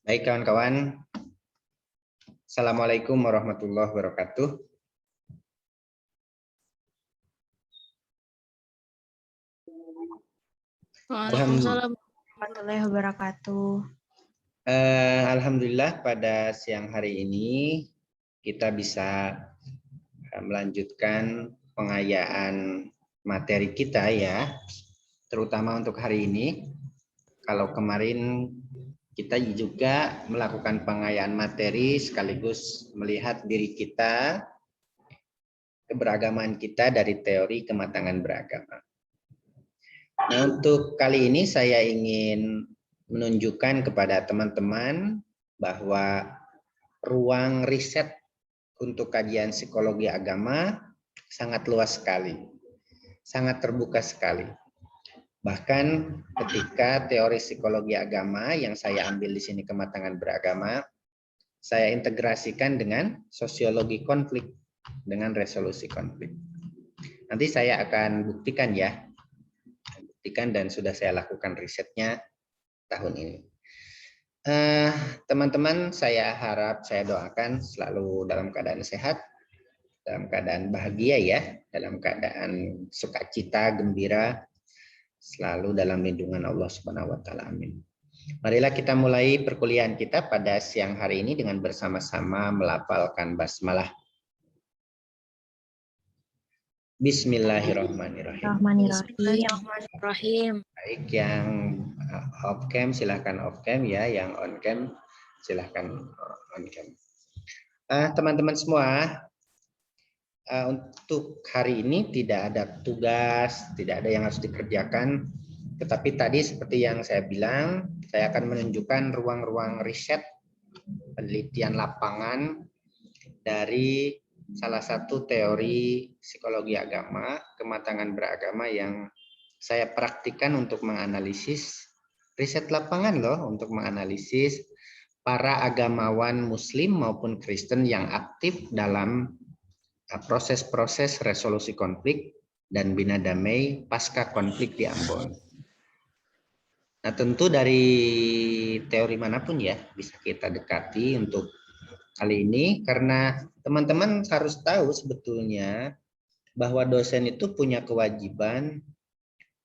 Baik kawan-kawan, Assalamualaikum warahmatullahi wabarakatuh. Waalaikumsalam warahmatullahi wabarakatuh. Alhamdulillah pada siang hari ini kita bisa melanjutkan pengayaan materi kita ya, terutama untuk hari ini. Kalau kemarin kita juga melakukan pengayaan materi sekaligus melihat diri kita, keberagaman kita dari teori kematangan beragama. Nah, untuk kali ini saya ingin menunjukkan kepada teman-teman bahwa ruang riset untuk kajian psikologi agama sangat luas sekali, sangat terbuka sekali. Bahkan ketika teori psikologi agama yang saya ambil di sini kematangan beragama, saya integrasikan dengan sosiologi konflik, dengan resolusi konflik. Nanti saya akan buktikan ya, dan sudah saya lakukan risetnya tahun ini. Teman-teman, saya harap, saya doakan selalu dalam keadaan sehat, dalam keadaan bahagia ya, dalam keadaan sukacita, gembira, selalu dalam lindungan Allah Subhanahu wa taala. Amin. Marilah kita mulai perkuliahan kita pada siang hari ini dengan bersama-sama melafalkan basmalah. Bismillahirrahmanirrahim. Bismillahirrahmanirrahim. Baik, yang off cam silahkan off cam ya, yang on cam silahkan on cam. Teman-teman semua, untuk hari ini tidak ada tugas, tidak ada yang harus dikerjakan. Tetapi tadi seperti yang saya bilang, saya akan menunjukkan ruang-ruang riset penelitian lapangan dari salah satu teori psikologi agama, kematangan beragama yang saya praktikkan untuk menganalisis riset lapangan loh, untuk menganalisis para agamawan Muslim maupun Kristen yang aktif dalam proses-proses resolusi konflik dan bina damai pasca konflik di Ambon. Nah, tentu dari teori manapun ya bisa kita dekati untuk kali ini, karena teman-teman harus tahu sebetulnya bahwa dosen itu punya kewajiban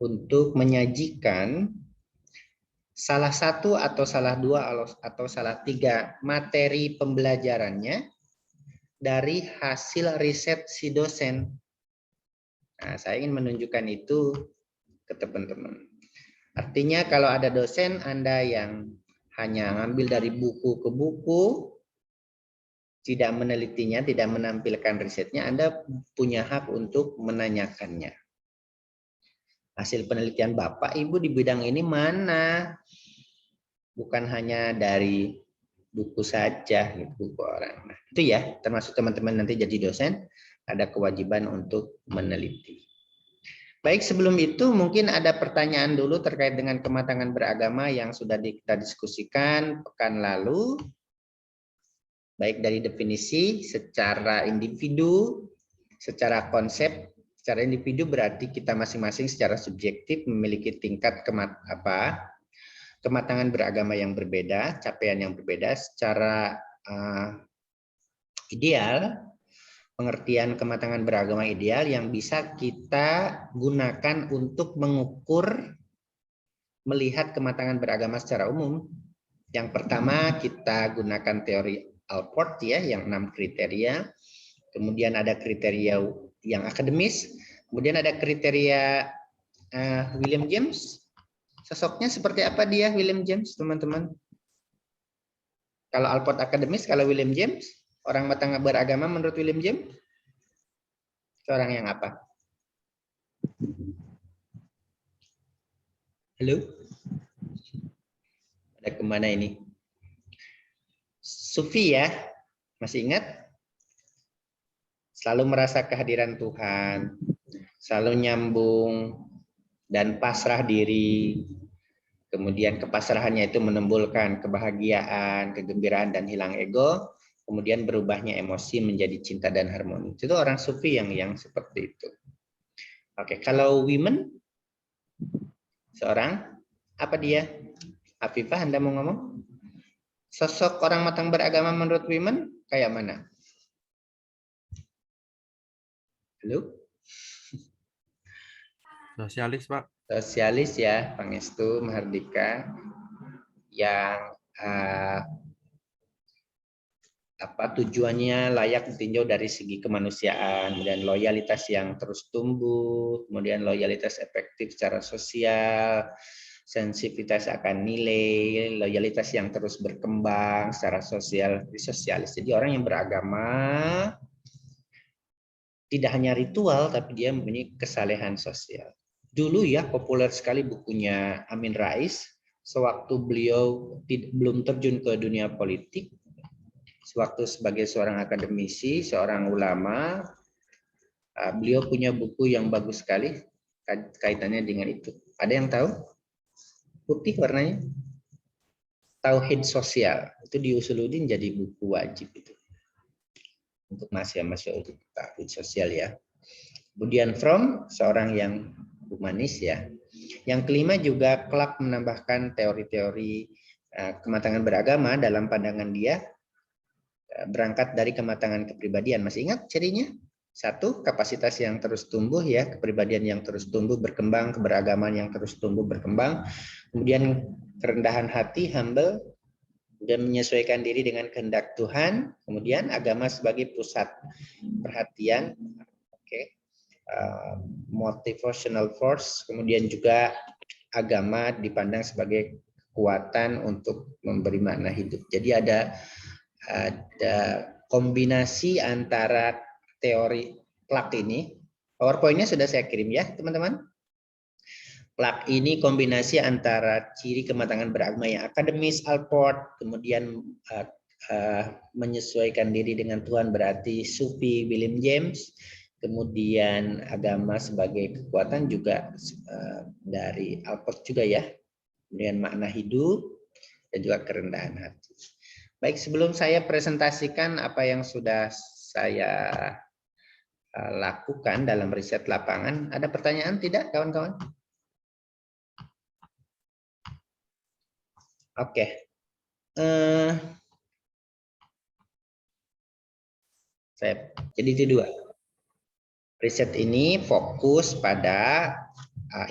untuk menyajikan salah satu atau salah dua atau salah tiga materi pembelajarannya dari hasil riset si dosen. Nah, saya ingin menunjukkan itu ke teman-teman. Artinya kalau ada dosen Anda yang hanya ngambil dari buku ke buku, tidak menelitinya, tidak menampilkan risetnya, Anda punya hak untuk menanyakannya. Hasil penelitian Bapak, Ibu di bidang ini mana? Bukan hanya dari buku saja, gitu, buku orang. Nah, itu ya, termasuk teman-teman nanti jadi dosen, ada kewajiban untuk meneliti. Baik, sebelum itu mungkin ada pertanyaan dulu terkait dengan kematangan beragama yang sudah kita diskusikan pekan lalu. Baik dari definisi secara individu, secara konsep. Secara individu berarti kita masing-masing secara subjektif memiliki tingkat kematangan beragama yang berbeda, capaian yang berbeda. Secara ideal, pengertian kematangan beragama ideal yang bisa kita gunakan untuk mengukur, melihat kematangan beragama secara umum. Yang pertama kita gunakan teori Allport ya, yang 6 kriteria. Kemudian ada kriteria yang akademis. Kemudian ada kriteria William James. Sosoknya seperti apa dia William James, teman-teman? Kalau Allport akademis, kalau William James, orang matang beragama menurut William James, seorang yang apa? Halo? Ada kemana ini? Sufi ya, masih ingat? Selalu merasa kehadiran Tuhan, selalu nyambung, dan pasrah diri. Kemudian kepasrahannya itu menimbulkan kebahagiaan, kegembiraan, dan hilang ego. Kemudian berubahnya emosi menjadi cinta dan harmoni. Itu orang sufi yang seperti itu. Oke, kalau women, seorang apa dia? Afifah, Anda mau ngomong? Sosok orang matang beragama menurut Women kayak mana? Halo? Sosialis, Pak. Sosialis ya, Pangestu, Mahardika, yang tujuannya layak ditinjau dari segi kemanusiaan, kemudian loyalitas yang terus tumbuh, kemudian loyalitas efektif secara sosial, sensitivitas akan nilai, loyalitas yang terus berkembang secara sosial, sosialis. Jadi orang yang beragama tidak hanya ritual, tapi dia mempunyai kesalehan sosial. Dulu ya populer sekali bukunya Amin Rais, sewaktu beliau belum terjun ke dunia politik, sewaktu sebagai seorang akademisi, seorang ulama, beliau punya buku yang bagus sekali kaitannya dengan itu. Ada yang tahu? Putih warnanya. Tauhid Sosial. Itu di Usuluddin jadi buku wajib itu. Untuk mahasiswa untuk Tauhid Sosial ya. Kemudian Fromm, seorang yang humanis ya. Yang kelima juga Clark menambahkan teori-teori kematangan beragama dalam pandangan dia berangkat dari kematangan kepribadian. Masih ingat cirinya? Satu, kapasitas yang terus tumbuh ya, kepribadian yang terus tumbuh berkembang, keberagaman yang terus tumbuh berkembang. Kemudian kerendahan hati, humble, dan menyesuaikan diri dengan kehendak Tuhan. Kemudian agama sebagai pusat perhatian, motivational force. Kemudian juga agama dipandang sebagai kekuatan untuk memberi makna hidup. Jadi ada kombinasi antara teori Clark ini. PowerPoint-nya sudah saya kirim ya, teman-teman. Clark ini kombinasi antara ciri kematangan beragama yang akademis, Alport, kemudian menyesuaikan diri dengan Tuhan berarti Sufi, William James, kemudian agama sebagai kekuatan juga dari Alport juga ya, kemudian makna hidup dan juga kerendahan hati. Baik, sebelum saya presentasikan apa yang sudah saya lakukan dalam riset lapangan, ada pertanyaan tidak kawan-kawan? Oke. Jadi itu dua. Riset ini fokus pada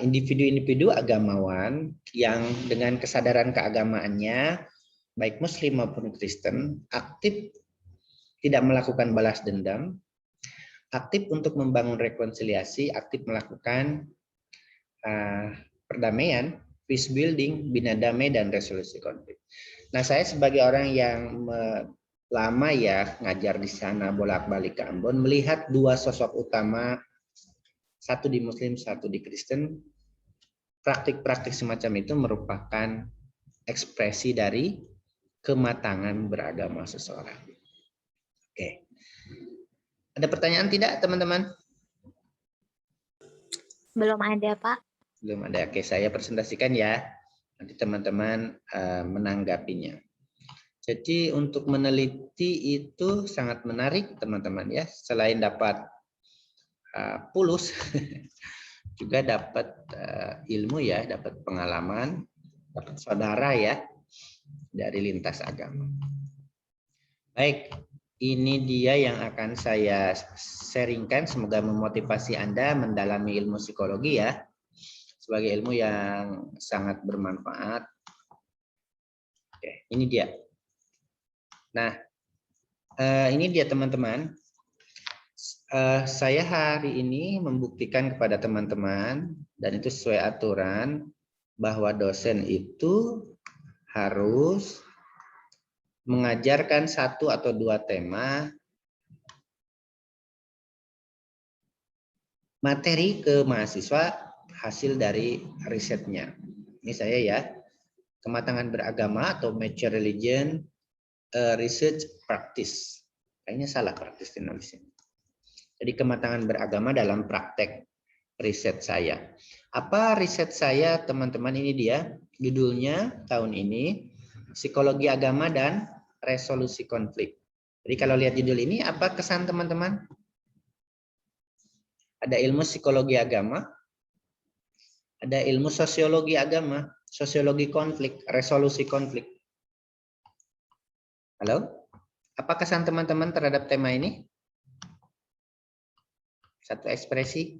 individu-individu agamawan yang dengan kesadaran keagamaannya, baik Muslim maupun Kristen, aktif tidak melakukan balas dendam, aktif untuk membangun rekonsiliasi, aktif melakukan perdamaian, peace building, bina damai, dan resolusi konflik. Nah, saya sebagai orang yang lama ya ngajar di sana bolak-balik ke Ambon, melihat dua sosok utama, satu di Muslim, satu di Kristen, praktik-praktik semacam itu merupakan ekspresi dari kematangan beragama seseorang. Oke. Ada pertanyaan tidak, teman-teman? Belum ada, Pak. Belum ada. Oke, saya presentasikan ya. Nanti teman-teman menanggapinya. Jadi untuk meneliti itu sangat menarik, teman-teman ya. Selain dapat pulus, juga dapat ilmu ya, dapat pengalaman, dapat saudara ya dari lintas agama. Baik, ini dia yang akan saya sharingkan. Semoga memotivasi Anda mendalami ilmu psikologi ya, sebagai ilmu yang sangat bermanfaat. Oke, ini dia. Nah, ini dia teman-teman. Saya hari ini membuktikan kepada teman-teman, dan itu sesuai aturan, bahwa dosen itu harus mengajarkan satu atau dua tema materi ke mahasiswa hasil dari risetnya. Ini saya ya, kematangan beragama atau mature religion research practice. Kayaknya salah praktis nulisnya. Jadi kematangan beragama dalam praktek riset saya. Apa riset saya, teman-teman? Ini dia judulnya tahun ini, Psikologi Agama dan Resolusi Konflik. Jadi kalau lihat judul ini, apa kesan teman-teman? Ada ilmu psikologi agama, ada ilmu sosiologi agama, sosiologi konflik, resolusi konflik. Halo? Apa kesan teman-teman terhadap tema ini? Satu ekspresi.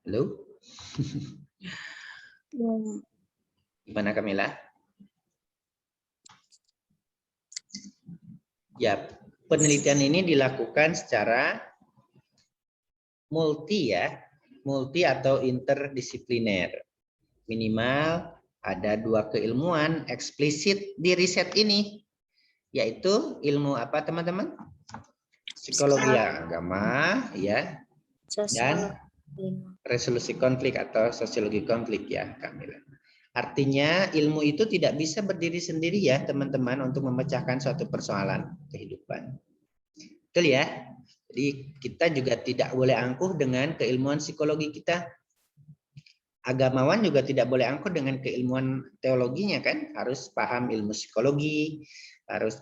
Halo? Gimana Kamila? Ya, penelitian ini dilakukan secara multi ya, multi atau interdisipliner. Minimal ada 2 keilmuan eksplisit di riset ini, yaitu ilmu apa teman-teman? Psikologi agama ya, dan resolusi konflik atau sosiologi konflik ya Kamila. Artinya ilmu itu tidak bisa berdiri sendiri ya teman-teman untuk memecahkan suatu persoalan kehidupan. Betul ya? Jadi kita juga tidak boleh angkuh dengan keilmuan psikologi kita. Agamawan juga tidak boleh angkuh dengan keilmuan teologinya kan. Harus paham ilmu psikologi, harus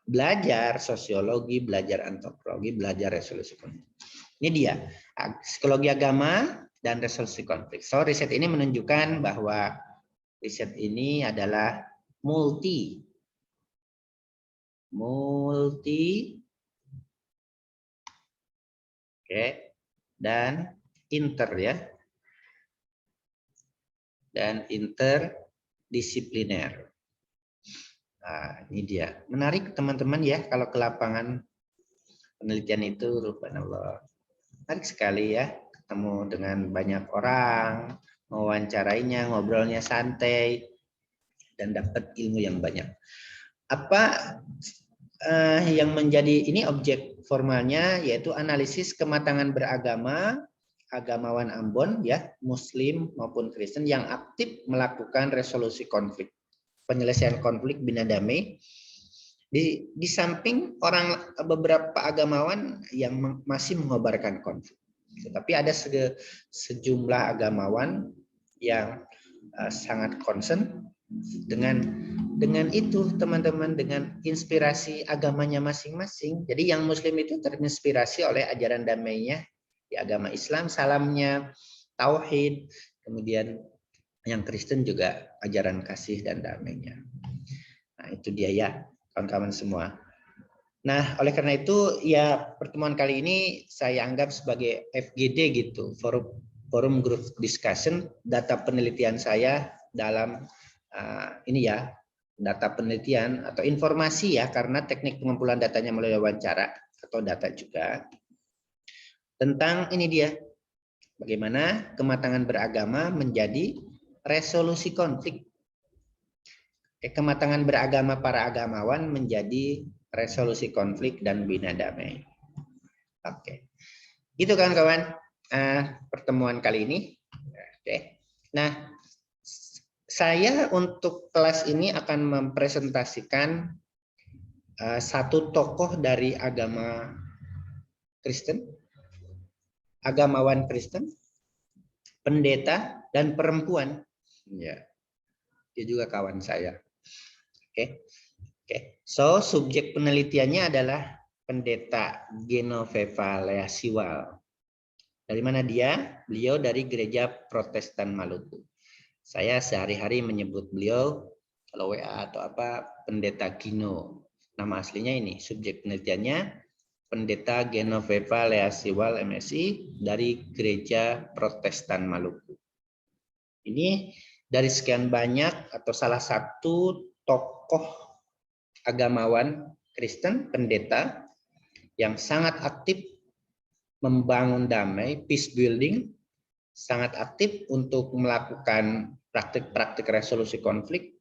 belajar sosiologi, belajar antropologi, belajar resolusi konflik. Ini dia, psikologi agama dan resolusi konflik. So, riset ini menunjukkan bahwa riset ini adalah multi dan inter ya, dan interdisipliner. Nah, ini dia. Menarik teman-teman ya kalau ke lapangan penelitian itu, subhanallah. Menarik sekali ya, ketemu dengan banyak orang, mewawancarainya, ngobrolnya santai, dan dapat ilmu yang banyak. Apa yang menjadi ini objek formalnya, yaitu analisis kematangan beragama agamawan Ambon ya, Muslim maupun Kristen yang aktif melakukan resolusi konflik, penyelesaian konflik bina damai. Di samping beberapa agamawan yang masih mengobarkan konflik, tetapi ada sejumlah agamawan yang sangat concern dengan itu teman-teman, dengan inspirasi agamanya masing-masing. Jadi yang Muslim itu terinspirasi oleh ajaran damainya di agama Islam, salamnya, tauhid, kemudian yang Kristen juga ajaran kasih dan damainya. Nah itu dia ya kawan-kawan semua. Nah oleh karena itu ya pertemuan kali ini saya anggap sebagai FGD gitu, forum group discussion, data penelitian saya dalam ini ya, data penelitian atau informasi ya, karena teknik pengumpulan datanya melalui wawancara atau data juga. Tentang ini dia, bagaimana kematangan beragama menjadi resolusi konflik. Kematangan beragama para agamawan menjadi resolusi konflik dan bina damai. Oke, itu kawan-kawan pertemuan kali ini. Oke. Nah, saya untuk kelas ini akan mempresentasikan satu tokoh dari agama Kristen, agamawan Kristen, pendeta, dan perempuan. Ya, dia juga kawan saya. Oke. So, subjek penelitiannya adalah pendeta Genoveva Leasiwal. Dari mana dia? Beliau dari Gereja Protestan Maluku. Saya sehari-hari menyebut beliau kalau WA atau apa pendeta Gino. Nama aslinya ini, subjek penelitiannya pendeta Genoveva Leasiwal MSI dari Gereja Protestan Maluku. Ini dari sekian banyak atau salah satu tokoh agamawan Kristen, pendeta yang sangat aktif membangun damai, peace building, sangat aktif untuk melakukan praktik-praktik resolusi konflik,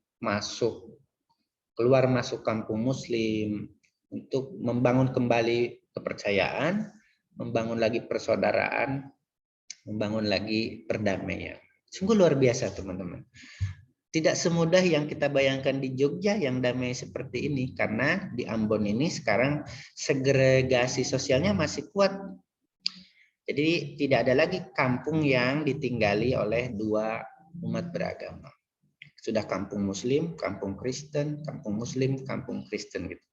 keluar masuk kampung Muslim, untuk membangun kembali kepercayaan, membangun lagi persaudaraan, membangun lagi perdamaian. Sungguh luar biasa teman-teman. Tidak semudah yang kita bayangkan di Jogja yang damai seperti ini, karena di Ambon ini sekarang segregasi sosialnya masih kuat. Jadi tidak ada lagi kampung yang ditinggali oleh dua umat beragama. Sudah kampung Muslim, kampung Kristen, kampung Muslim, kampung Kristen gitu.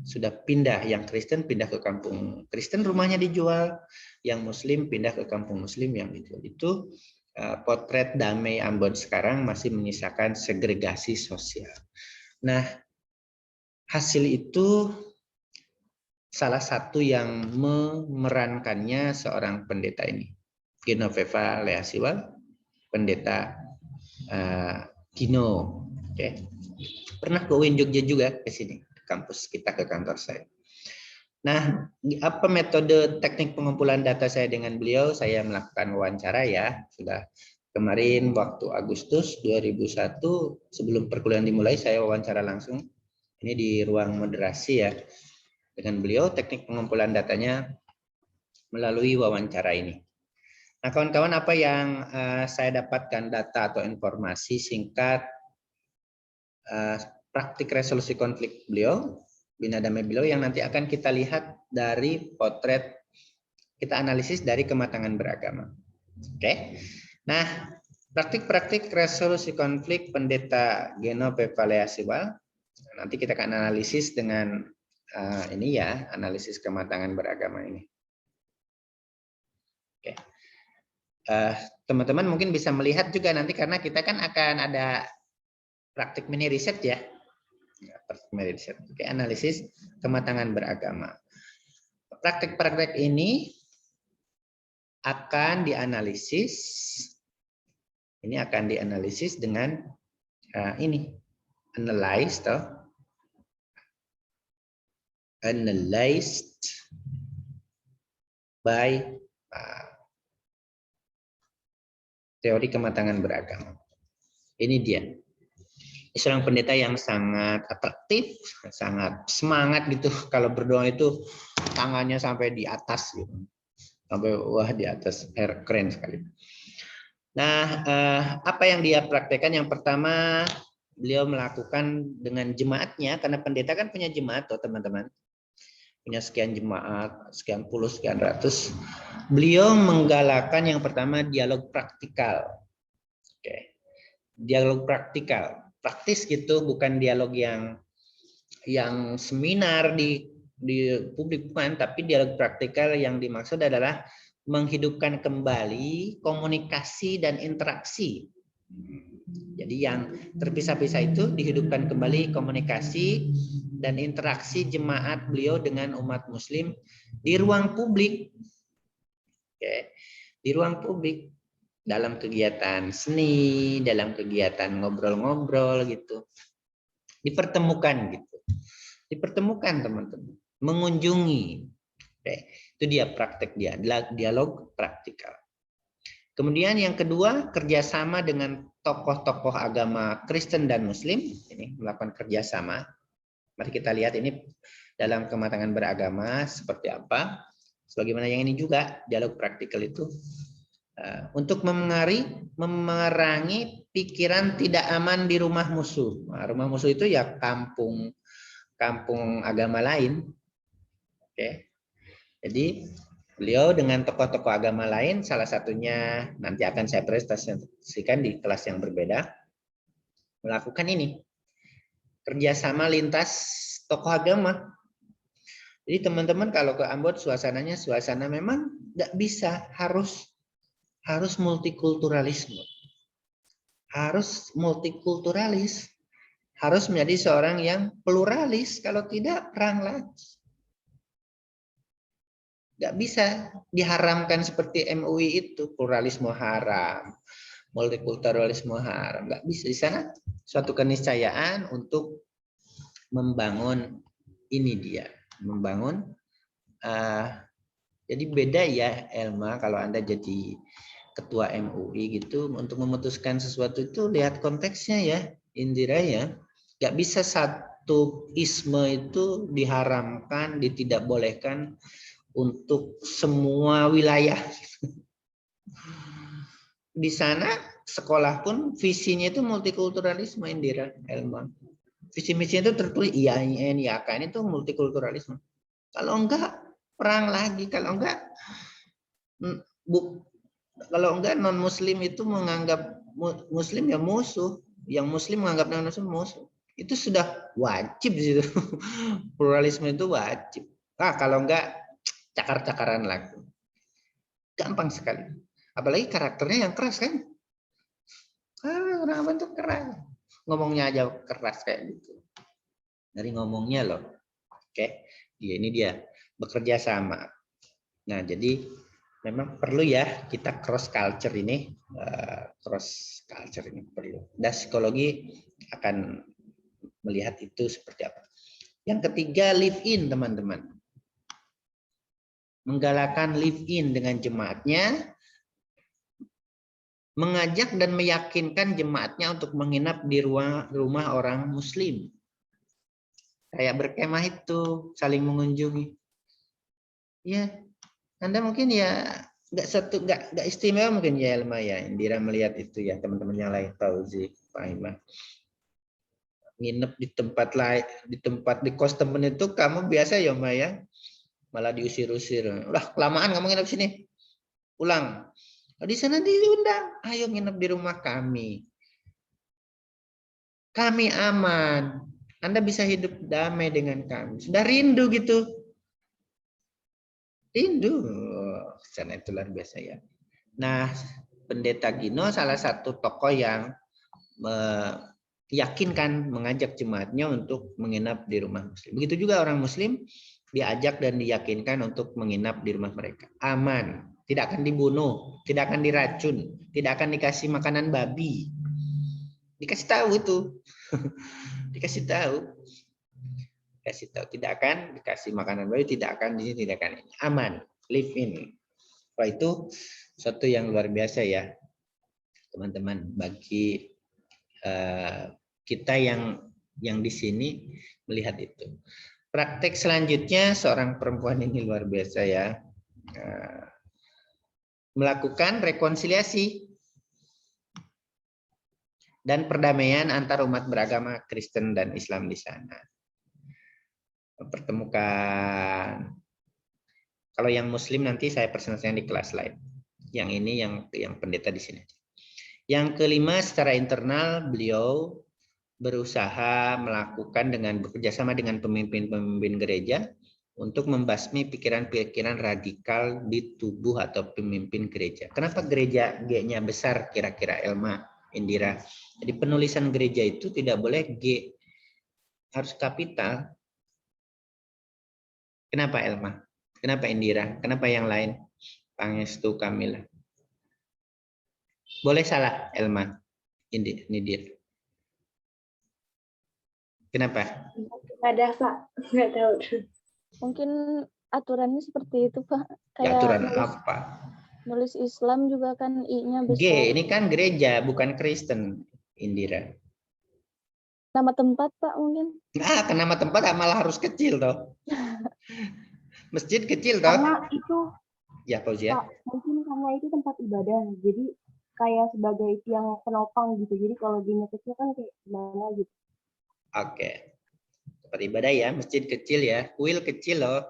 Sudah pindah, yang Kristen pindah ke kampung Kristen rumahnya dijual, yang Muslim pindah ke kampung Muslim yang dijual. Itu potret damai Ambon sekarang masih menyisakan segregasi sosial. Nah, hasil itu salah satu yang memerankannya seorang pendeta ini, Genoveva Leasiwal, pendeta Gino. Oke. Pernah ke UIN Jogja juga ke sini, ke kampus kita, ke kantor saya. Nah, apa metode teknik pengumpulan data saya dengan beliau? Saya melakukan wawancara ya, sudah kemarin waktu Agustus 2001 sebelum perkuliahan dimulai saya wawancara langsung. Ini di ruang moderasi ya. Dengan beliau teknik pengumpulan datanya melalui wawancara ini. Nah, kawan-kawan, apa yang saya dapatkan data atau informasi singkat praktik resolusi konflik beliau, bina damai beliau yang nanti akan kita lihat dari potret, kita analisis dari kematangan beragama. Oke. Nah, praktik-praktik resolusi konflik pendeta Genoveva Leasiwal nanti kita akan analisis dengan ini ya, analisis kematangan beragama ini. Oke. Teman-teman mungkin bisa melihat juga nanti karena kita kan akan ada praktik mini riset ya. Oke, analisis kematangan beragama. Praktik-praktik ini akan dianalisis. Ini akan dianalisis dengan ini, analyzed by teori kematangan beragama. Ini dia. Seorang pendeta yang sangat atraktif, sangat semangat gitu. Kalau berdoa itu tangannya sampai di atas gitu. Sampai wah di atas, keren sekali. Nah, apa yang dia praktekkan? Yang pertama, beliau melakukan dengan jemaatnya, karena pendeta kan punya jemaat, teman-teman. Punya sekian jemaat, sekian puluh, sekian ratus. Beliau menggalakkan yang pertama dialog praktikal. Oke. Dialog praktikal. Praktis gitu, bukan dialog yang seminar di publik, bukan, tapi dialog praktikal yang dimaksud adalah menghidupkan kembali komunikasi dan interaksi. Jadi yang terpisah-pisah itu dihidupkan kembali komunikasi dan interaksi jemaat beliau dengan umat muslim di ruang publik. Oke. Di ruang publik, dalam kegiatan seni, dalam kegiatan ngobrol-ngobrol gitu. Dipertemukan gitu. Dipertemukan teman-teman, mengunjungi. Oke. Itu dia praktek dia, dialog praktikal. Kemudian yang kedua, kerjasama dengan tokoh-tokoh agama Kristen dan Muslim. Ini melakukan kerjasama. Mari kita lihat ini dalam kematangan beragama seperti apa. Sebagaimana yang ini juga, dialog praktikal itu. Untuk memerangi pikiran tidak aman di rumah musuh. Nah, rumah musuh itu ya kampung agama lain. Oke. Jadi beliau dengan tokoh-tokoh agama lain, salah satunya nanti akan saya presentasikan di kelas yang berbeda, melakukan ini, kerjasama lintas tokoh agama. Jadi teman-teman kalau ke Ambon suasana memang nggak bisa, harus multikulturalisme, harus multikulturalis, harus menjadi seorang yang pluralis, kalau tidak perang lagi. Nggak bisa diharamkan seperti MUI itu, pluralisme haram, multikulturalisme haram. Nggak bisa. Di sana suatu keniscayaan untuk membangun ini dia, membangun. Jadi beda ya Elma, kalau Anda jadi ketua MUI gitu, untuk memutuskan sesuatu itu lihat konteksnya ya, Indira ya. Nggak bisa satu isme itu diharamkan, ditidakbolehkan untuk semua wilayah. Di sana sekolah pun visinya itu multikulturalisme, Indira, Elma. Visi misinya itu tertulis IAIN, IAKN itu multikulturalisme. Kalau enggak perang lagi, kalau enggak non muslim itu menganggap muslim ya musuh, yang muslim menganggap non muslim musuh. Itu sudah wajib di situ. Pluralisme itu wajib. Kalau enggak cakar-cakaran lagi. Gampang sekali. Apalagi karakternya yang keras kan. Orang Ambon tuh keras. Ngomongnya aja keras kayak gitu. dari ngomongnya loh. Oke, ini dia bekerja sama. Nah, jadi memang perlu ya kita cross culture ini perlu. Dan psikologi akan melihat itu seperti apa. Yang ketiga, live in, teman-teman. Menggalakkan live in dengan jemaatnya, mengajak dan meyakinkan jemaatnya untuk menginap di rumah orang muslim. Kayak berkemah itu, saling mengunjungi. Ya, Anda mungkin ya nggak istimewa mungkin ya Elma ya, Indira melihat itu ya, teman-teman yang lain, Fauzi, Pak Iman. Nginep di tempat lain, di kos temen itu kamu biasa ya Mbak ya, malah diusir-usir. Udah kelamaan kamu nginep sini, pulang. Di sana diundang, ayo nginep di rumah kami. Kami aman. Anda bisa hidup damai dengan kami. Sudah rindu gitu. Rindu. Sana itu luar biasa ya. Nah, Pendeta Gino salah satu tokoh yang meyakinkan, mengajak jemaatnya untuk menginap di rumah muslim. Begitu juga orang muslim diajak dan diyakinkan untuk menginap di rumah mereka. Aman. Tidak akan dibunuh, tidak akan diracun, tidak akan dikasih makanan babi. Dikasih tahu itu. Dikasih tahu tidak akan dikasih makanan baru, tidak akan di sini, tidak akan ini. Aman, live in. Wah, itu suatu yang luar biasa ya teman-teman, bagi kita yang di sini melihat itu. Praktek selanjutnya seorang perempuan ini luar biasa ya, melakukan rekonsiliasi dan perdamaian antar umat beragama Kristen dan Islam di sana. Mempertemukan. Kalau yang Muslim nanti saya presentasikan di kelas lain. Yang ini yang pendeta di sini. Yang kelima, secara internal beliau berusaha melakukan bekerjasama dengan pemimpin-pemimpin gereja untuk membasmi pikiran-pikiran radikal di tubuh atau pemimpin gereja. Kenapa gereja G-nya besar kira-kira Elma, Indira? Jadi penulisan gereja itu tidak boleh G, harus kapital. Kenapa Elma? Kenapa Indira? Kenapa yang lain? Pangestu, Kamila. Boleh salah Elma, Indira. Kenapa? Nggak ada, Pak. Nggak tahu. Mungkin aturannya seperti itu, Pak. Ya, aturan apa? Nulis Islam juga kan I-nya besar. G, ini kan gereja, bukan Kristen, Indira. Nama tempat, Pak, mungkin? Nah, ke nama tempat malah harus kecil, toh. Masjid kecil, toh. Karena itu, ya, Fauzia. Pak, mungkin karena itu tempat ibadah. Jadi, kayak sebagai tiang penopang gitu. Jadi, kalau G-nya kecil kan kayak gimana gitu. Oke. Tempat ibadah ya, masjid kecil ya, kuil kecil loh.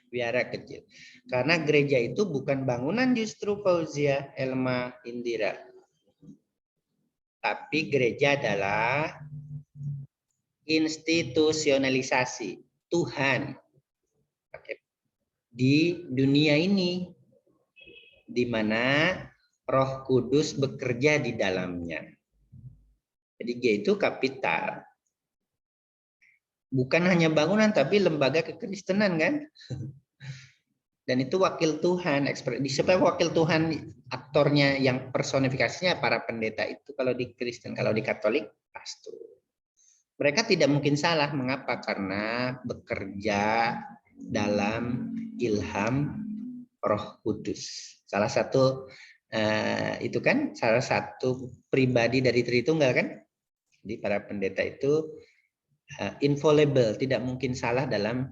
Biara kecil. Karena gereja itu bukan bangunan justru, Fauzia, Elma, Indira. Tapi gereja adalah institusionalisasi Tuhan di dunia ini, di mana Roh Kudus bekerja di dalamnya. Jadi G itu kapital. Bukan hanya bangunan, tapi lembaga kekristenan kan? Dan itu wakil Tuhan, supaya wakil Tuhan aktornya yang personifikasinya para pendeta itu kalau di Kristen, kalau di Katolik pastor. Mereka tidak mungkin salah, mengapa? Karena bekerja dalam ilham Roh Kudus. Salah satu itu kan salah satu pribadi dari Tritunggal kan? Jadi para pendeta itu infallible, tidak mungkin salah dalam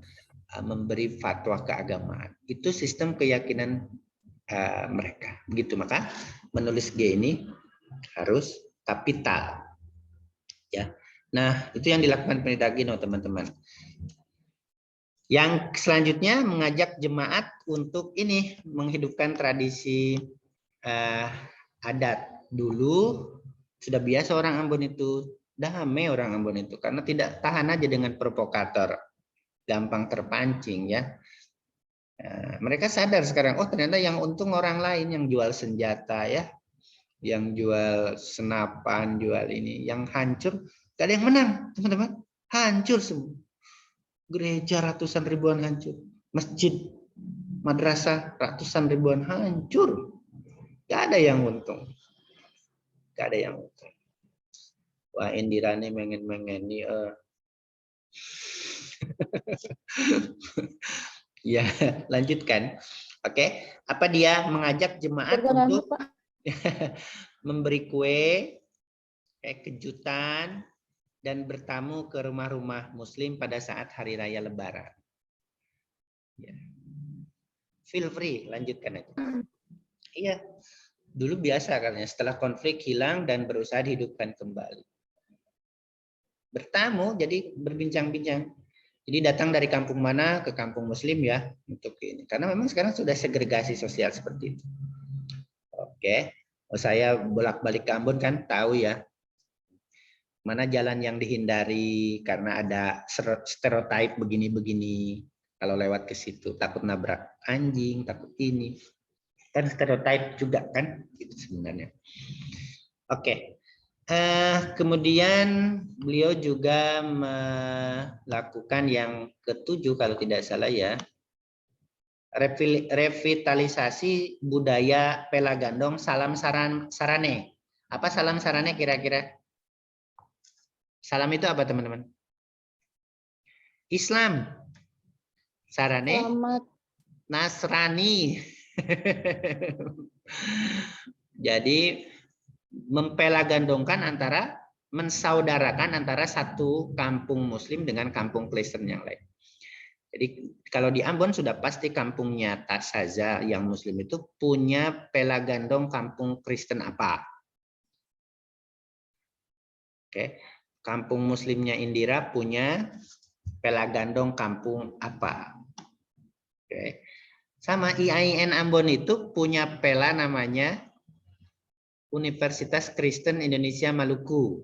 memberi fatwa keagamaan. Itu sistem keyakinan mereka. Begitu, maka menulis G ini harus kapital. Ya. Nah, itu yang dilakukan Pendeta Gino, teman-teman. Yang selanjutnya mengajak jemaat untuk ini menghidupkan tradisi adat. Dulu sudah biasa orang Ambon itu, damai orang Ambon itu karena tidak tahan aja dengan provokator, gampang terpancing ya. Mereka sadar sekarang, oh ternyata yang untung orang lain yang jual senjata ya, yang jual senapan, jual ini, yang hancur, gak ada yang menang, teman-teman. Hancur semua. Gereja ratusan ribuan hancur. Masjid, madrasah ratusan ribuan hancur. Gak ada yang untung. Gak ada yang untung. Wah, Indira nih mengen-mengen nih. Ya, lanjutkan. Oke, apa dia mengajak jemaat Terganggu, untuk Pak. memberi kue, kejutan, dan bertamu ke rumah-rumah Muslim pada saat hari raya Lebaran. Ya. Feel free, lanjutkan aja. Iya, dulu biasa kan ya, setelah konflik hilang dan berusaha dihidupkan kembali. Bertamu, jadi berbincang-bincang. Jadi datang dari kampung mana ke kampung Muslim ya untuk ini. Karena memang sekarang sudah segregasi sosial seperti itu. Oke, saya bolak-balik ke Ambon kan tahu ya mana jalan yang dihindari karena ada stereotip begini-begini. Kalau lewat ke situ takut nabrak anjing, takut ini. Kan stereotip juga kan itu sebenarnya. Oke. Kemudian beliau juga melakukan yang ketujuh kalau tidak salah ya, revitalisasi budaya Pelagandong Salam Sarane. Apa Salam Sarane kira-kira? Salam itu apa teman-teman? Islam. Sarane? Selamat. Nasrani. Jadi mempelagandongkan antara, mensaudarakan antara satu kampung Muslim dengan kampung Kristen yang lain. Jadi kalau di Ambon sudah pasti kampungnya Tasaza yang Muslim itu punya pelagandong kampung Kristen apa? Oke, kampung Muslimnya Indira punya pelagandong kampung apa? Oke, sama IAIN Ambon itu punya pela namanya Universitas Kristen Indonesia Maluku.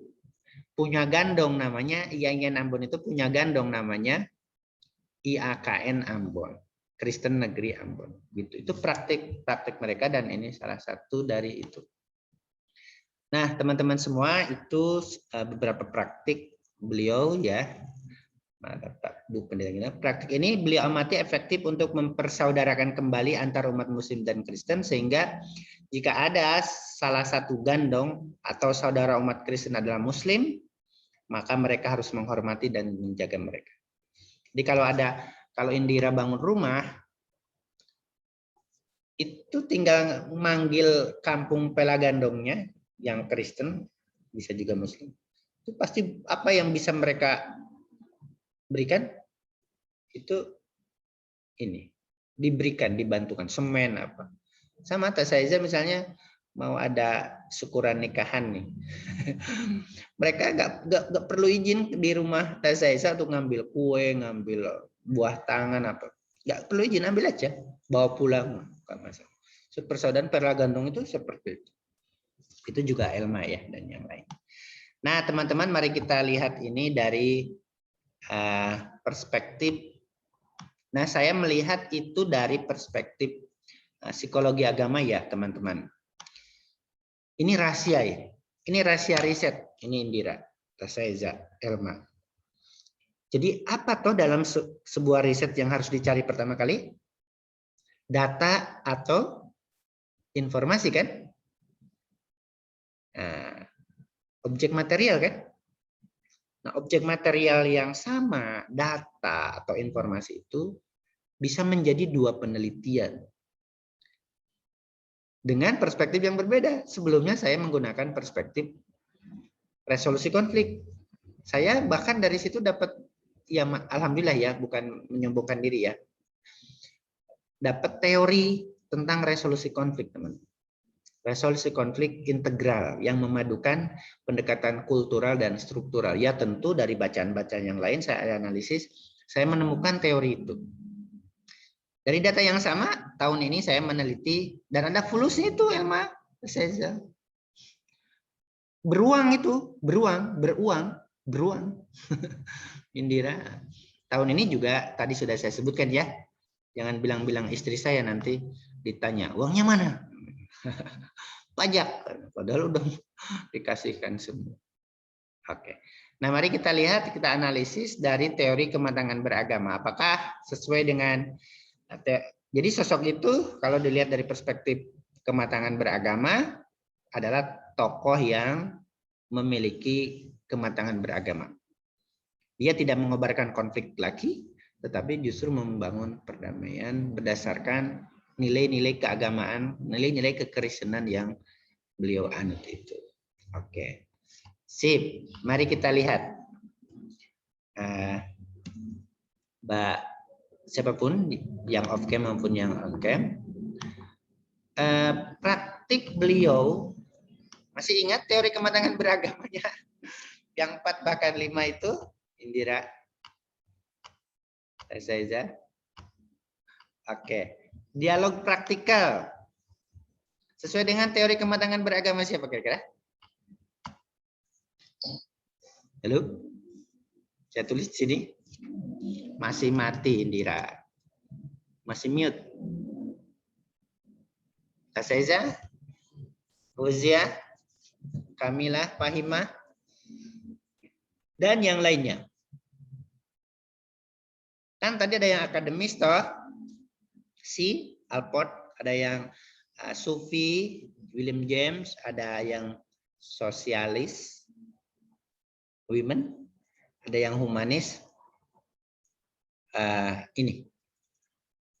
Punya gandong namanya, IAIN Ambon itu punya gandong namanya IAKN Ambon, Kristen Negeri Ambon. Gitu. Itu praktik mereka dan ini salah satu dari itu. Nah, teman-teman semua itu beberapa praktik beliau ya. Praktik ini beliau amati efektif untuk mempersaudarakan kembali antar umat Muslim dan Kristen sehingga jika ada salah satu gandong atau saudara umat Kristen adalah Muslim, maka mereka harus menghormati dan menjaga mereka. Jadi kalau Indira bangun rumah, itu tinggal manggil kampung pelagandongnya yang Kristen, bisa juga Muslim. Itu pasti apa yang bisa mereka berikan itu ini diberikan, dibantukan semen apa. Sama Tasaiza misalnya mau ada syukuran nikahan nih. Mereka nggak perlu izin di rumah Tasaiza untuk ngambil kue, ngambil buah tangan apa. Nggak perlu izin, ambil aja, bawa pulang. Persaudaraan pelagandong itu seperti itu. Itu juga Elma ya dan yang lain. Nah teman-teman, mari kita lihat ini dari perspektif. Nah saya melihat itu dari perspektif psikologi agama ya teman-teman. Ini rahasia ya. Ini rahasia riset. Ini Indira, Tasaiza, Elma. Jadi apa toh dalam sebuah riset yang harus dicari pertama kali? Data atau informasi kan? Nah, objek material kan? Nah, objek material yang sama, data atau informasi itu bisa menjadi dua penelitian. Dengan perspektif yang berbeda. Sebelumnya saya menggunakan perspektif resolusi konflik. Saya bahkan dari situ dapat, ya alhamdulillah ya, bukan menyombongkan diri ya, dapat teori tentang resolusi konflik teman. Resolusi konflik integral yang memadukan pendekatan kultural dan struktural. Ya tentu dari bacaan-bacaan yang lain saya analisis, saya menemukan teori itu. Dari data yang sama, tahun ini saya meneliti, dan ada fulusnya itu Elma, saya beruang itu, beruang. Indira. Tahun ini juga tadi sudah saya sebutkan ya. Jangan bilang-bilang istri saya nanti ditanya, uangnya mana? Pajak. Padahal udah dikasihkan semua. Oke. Nah, mari kita lihat, kita analisis dari teori kematangan beragama. Apakah sesuai dengan jadi sosok itu kalau dilihat dari perspektif kematangan beragama adalah tokoh yang memiliki kematangan beragama. Dia tidak mengobarkan konflik lagi, tetapi justru membangun perdamaian berdasarkan nilai-nilai keagamaan, nilai-nilai kekristenan yang beliau anut itu. Oke. Sip, mari kita lihat. Mbak siapapun yang off cam maupun yang on cam, praktik beliau masih ingat teori kematangan beragamanya yang 4 bahkan 5 itu, Indira, Zaiza. Oke, dialog praktikal sesuai dengan teori kematangan beragama siapa kira-kira? Halo, saya tulis di sini. Masih mati Indira, masih mute. Zaiza, Uzia, Kamila, Fahima, dan yang lainnya. Kan tadi ada yang akademis toh, si Alport, ada yang Sufi, William James, ada yang sosialis, women, ada yang humanis, ini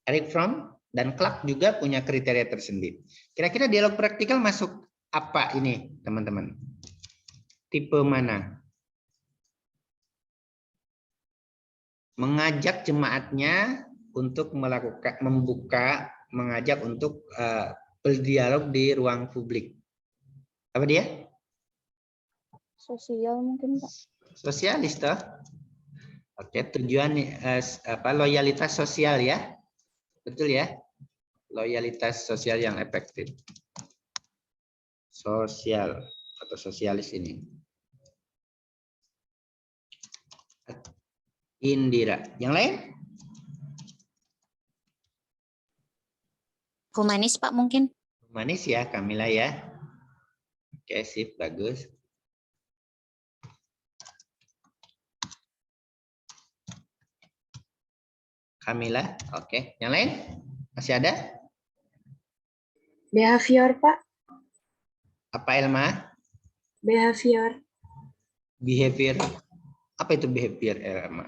Eric Fromm dan Clark juga punya kriteria tersendiri. Kira-kira dialog praktikal masuk apa ini, teman-teman? Tipe mana? Mengajak jemaatnya untuk melakukan, mengajak untuk berdialog di ruang publik. Apa dia? Sosial mungkin, Pak. Sosialis toh. Oke, tujuan loyalitas sosial ya. Betul ya? Loyalitas sosial yang efektif. Sosial atau sosialis ini. Indira. Yang lain? Humanis, Pak, mungkin. Humanis ya, Kamila ya. Oke, sip, bagus. Kamila, oke. Yang lain? Masih ada? Behavior, Pak. Apa, Elma? Behavior. Behavior. Apa itu behavior, Elma?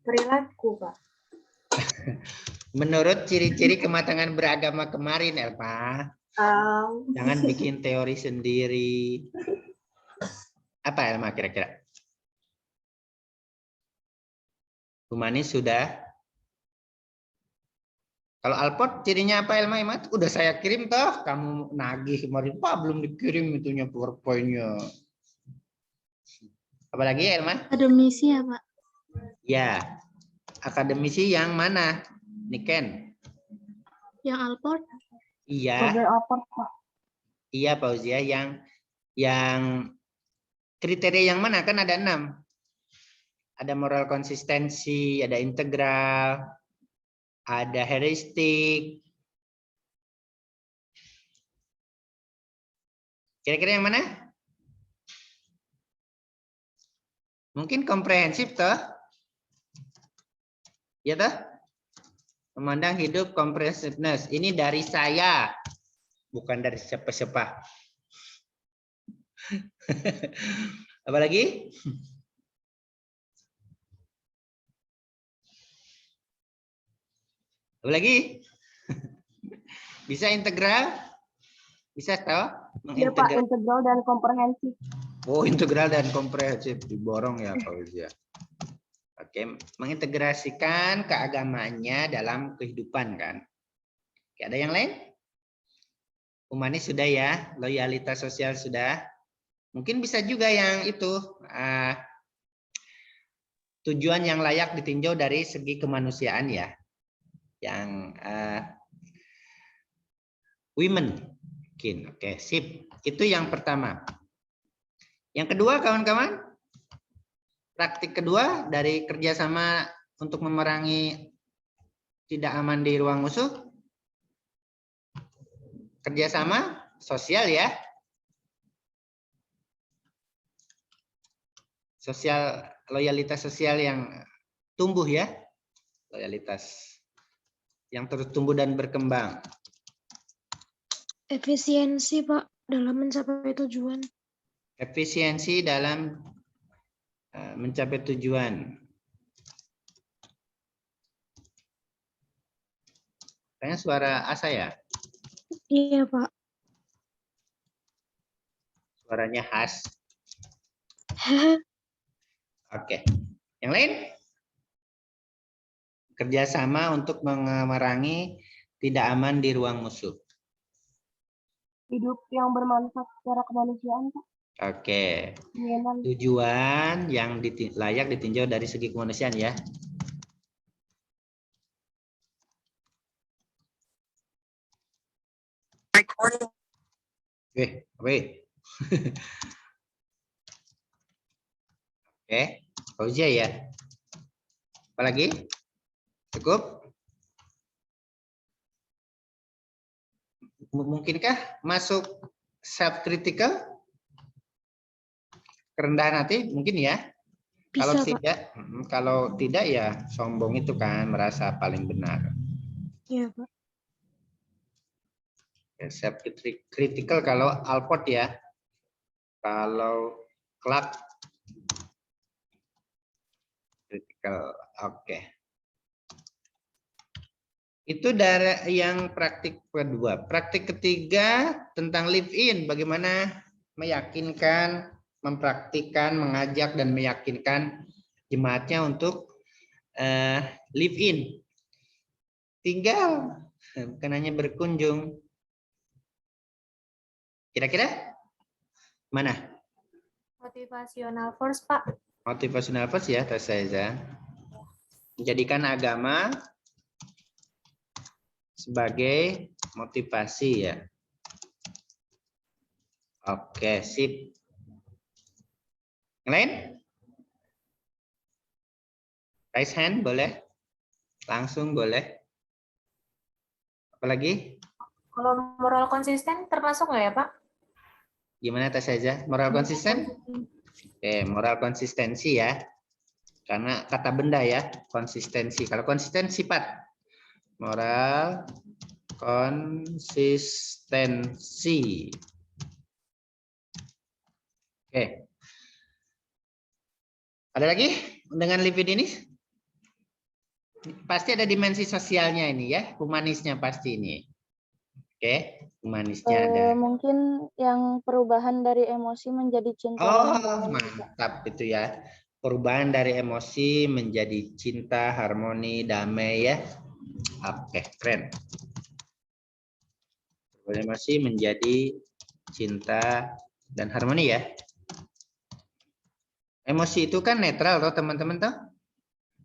Perilaku, Pak. Menurut ciri-ciri kematangan beragama kemarin, Elma. Jangan bikin teori sendiri. Apa, Elma, kira-kira? Humanis sudah. Kalau Alport cirinya apa, Elma? Udah saya kirim toh, kamu nagih kemarin. Pak, belum dikirim itunya PowerPoint-nya. Apalagi, Elma? Akademisi ya, Pak? Ya. Akademisi yang mana? Niken? Yang Alport? Iya. Sebagai Alport, Pak. Iya, Pak Uzia. Yang kriteria yang mana? Kan ada 6. Ada moral konsistensi, ada integral, ada heuristik. Kira-kira yang mana? Mungkin komprehensif toh? Ya toh? Memandang hidup comprehensiveness. Ini dari saya, bukan dari siapa-siapa. Apalagi? Apalagi? Bisa integral? Bisa toh? Ya, Pak, integral dan komprehensif. Oh, integral dan komprehensif. Diborong ya, Pak Uzia. Oke, mengintegrasikan keagamaannya dalam kehidupan kan. Oke, ada yang lain? Humanis sudah ya, loyalitas sosial sudah. Mungkin bisa juga yang itu tujuan yang layak ditinjau dari segi kemanusiaan ya. Yang women. Oke, sip. Itu yang pertama. Yang kedua, kawan-kawan. Praktik kedua dari kerjasama untuk memerangi tidak aman di ruang musuh. Kerjasama sosial ya. loyalitas sosial yang tumbuh ya. Loyalitas yang terus tumbuh dan berkembang. Efisiensi, Pak, dalam mencapai tujuan. Efisiensi dalam mencapai tujuan. Kayaknya suara Asa ya? Iya, Pak. Suaranya khas. Oke. Yang lain? Kerjasama untuk memerangi tidak aman di ruang musuh. Hidup yang bermanfaat secara kemanusiaan, Pak. Oke. Nyaman. Tujuan yang layak ditinjau dari segi kemanusiaan ya. Oke. Oke, Fauzia ya. Apalagi? Cukup? Mungkinkah masuk self critical? Kerendahan hati mungkin ya. Bisa, Kalau tidak ya sombong itu kan, merasa paling benar. Iya, Pak. Self critical kalau Alport ya. Kalau Clark critical. Oke. Itu dari yang praktik kedua. Praktik ketiga tentang live in, bagaimana meyakinkan, mempraktikkan, mengajak dan meyakinkan jemaatnya untuk live in. Tinggal, bukan hanya berkunjung. Kira-kira mana? Motivational force, Pak. Motivational force ya, Tasaiza. Menjadikan agama sebagai motivasi ya. Oke, sip. Yang lain? Raise hand boleh? Langsung boleh? Apalagi? Kalau moral konsisten termasuk nggak ya, Pak? Gimana Tasaiza? Moral konsisten? Oke, moral konsistensi ya. Karena kata benda ya, konsistensi. Kalau konsisten sifat. Moral konsistensi. Oke. Ada lagi dengan livid ini? Pasti ada dimensi sosialnya ini ya, humanisnya pasti ini. Oke, humanisnya ada. Mungkin yang perubahan dari emosi menjadi cinta. Oh, mantap itu ya. Perubahan dari emosi menjadi cinta, harmoni, damai ya. Oke, keren. Perubahan emosi menjadi cinta dan harmoni ya. Emosi itu kan netral loh teman-teman toh.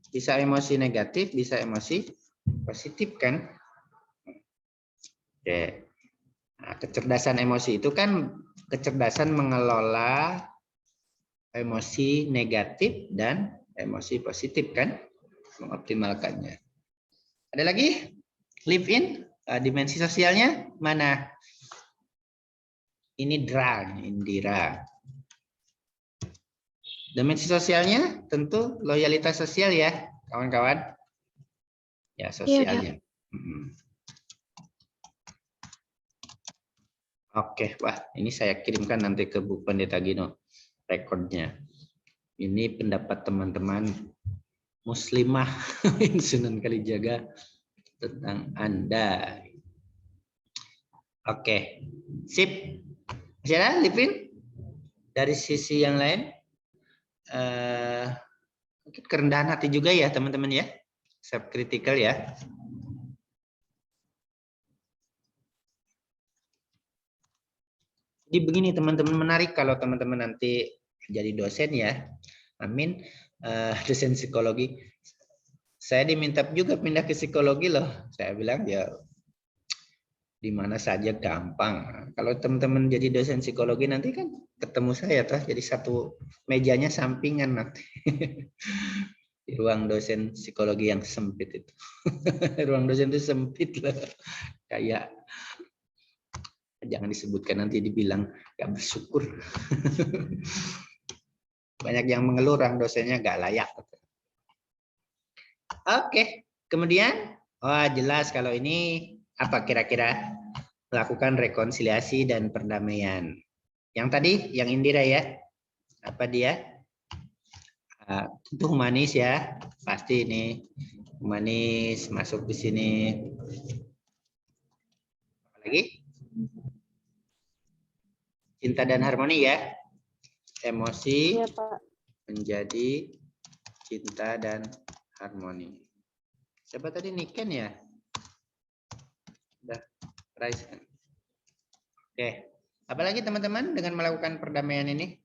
Bisa emosi negatif, bisa emosi positif kan. Oke. Nah, kecerdasan emosi itu kan kecerdasan mengelola emosi negatif dan emosi positif kan, mengoptimalkannya. Ada lagi? Live in, dimensi sosialnya mana? Ini Indira. Dimensi sosialnya tentu loyalitas sosial ya, kawan-kawan. Ya, sosialnya. Oke, wah ini saya kirimkan nanti ke Bu Pendeta Gino rekodnya. Ini pendapat teman-teman muslimah Sunan Kalijaga tentang Anda. Oke, sip. Masih ada Livin? Dari sisi yang lain, mungkin kerendahan hati juga ya teman-teman ya, self critical ya. Jadi begini teman-teman, menarik kalau teman-teman nanti jadi dosen ya, amin, dosen psikologi. Saya diminta juga pindah ke psikologi loh. Saya bilang ya di mana saja gampang. Kalau teman-teman jadi dosen psikologi nanti kan ketemu saya tuh, jadi satu mejanya sampingan nanti. Di ruang dosen psikologi yang sempit itu. Ruang dosen itu sempit loh. Kayak jangan disebutkan nanti dibilang gak bersyukur. Banyak yang mengeluh orang dosennya nggak layak. Oke, kemudian, jelas kalau ini apa kira-kira? Melakukan rekonsiliasi dan perdamaian. Yang tadi, yang Indira ya, apa dia? Tentu humanis ya, pasti ini humanis masuk di sini. Apa lagi? Cinta dan harmoni ya, emosi Iya, Pak. menjadi cinta dan harmoni. Siapa tadi Niken ya? Udah, Price. Oke, apalagi teman-teman dengan melakukan perdamaian ini?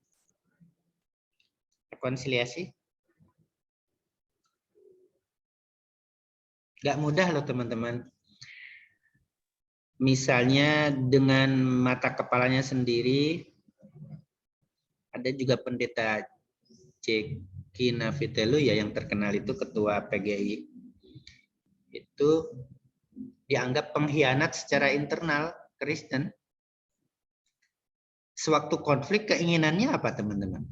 Rekonsiliasi. Gak mudah loh teman-teman. Misalnya dengan mata kepalanya sendiri, ada juga pendeta Ceki Navitelu ya yang terkenal itu ketua PGI. Itu dianggap pengkhianat secara internal Kristen. Sewaktu konflik keinginannya apa teman-teman?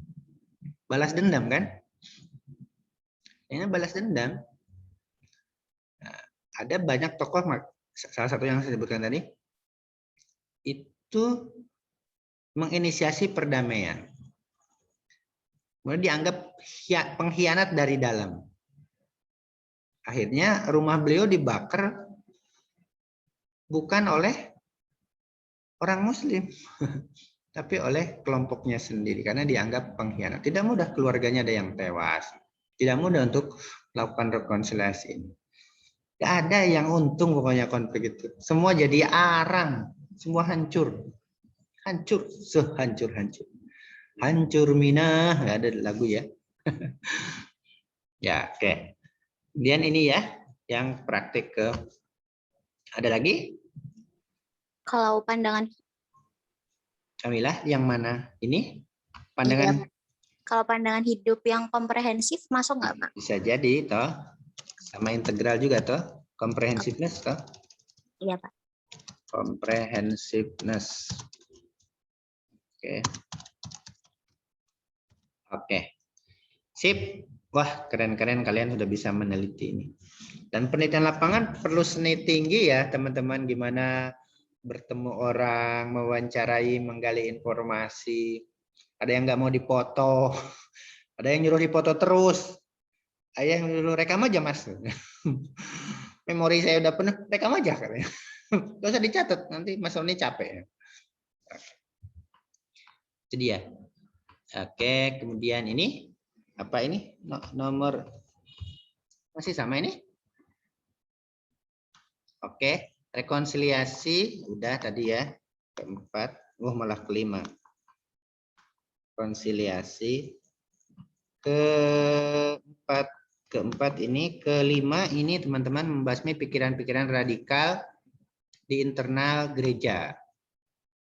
Balas dendam kan? Ini balas dendam. Nah, ada banyak tokoh, salah satu yang saya sebutkan tadi, itu menginisiasi perdamaian. Kemudian dianggap pengkhianat dari dalam. Akhirnya rumah beliau dibakar bukan oleh orang Muslim, tapi oleh kelompoknya sendiri karena dianggap pengkhianat. Tidak mudah keluarganya ada yang tewas. Tidak mudah untuk melakukan rekonsiliasi. Tidak ada yang untung pokoknya konflik itu. Semua jadi arang, semua hancur. Hancur, sehancur-hancur. Hancur Minah, nggak ada lagu ya. Ya, oke. Kemudian ini ya, yang praktik ke. Ada lagi? Kalau pandangan Kamilah, yang mana? Ini? Pandangan? Iya, kalau pandangan hidup yang komprehensif masuk nggak, Pak? Bisa jadi, toh. Sama integral juga, toh. Comprehensiveness, toh. Iya, Pak. Comprehensiveness. Oke. Oke. Sip. Wah, keren-keren kalian sudah bisa meneliti ini. Dan penelitian lapangan perlu seni tinggi ya, teman-teman. Gimana bertemu orang, mewawancarai, menggali informasi. Ada yang nggak mau dipoto. Ada yang nyuruh dipoto terus. Ayah yang nyuruh rekam aja, Mas. Memori saya udah penuh, rekam aja katanya. Gak usah dicatat, nanti Mas Roni capek. Itu dia. Oke, kemudian ini apa ini? Nomor masih sama ini? Oke, rekonsiliasi udah tadi ya. Keempat, malah kelima. Rekonsiliasi. Keempat ini, kelima ini teman-teman membasmi pikiran-pikiran radikal di internal gereja.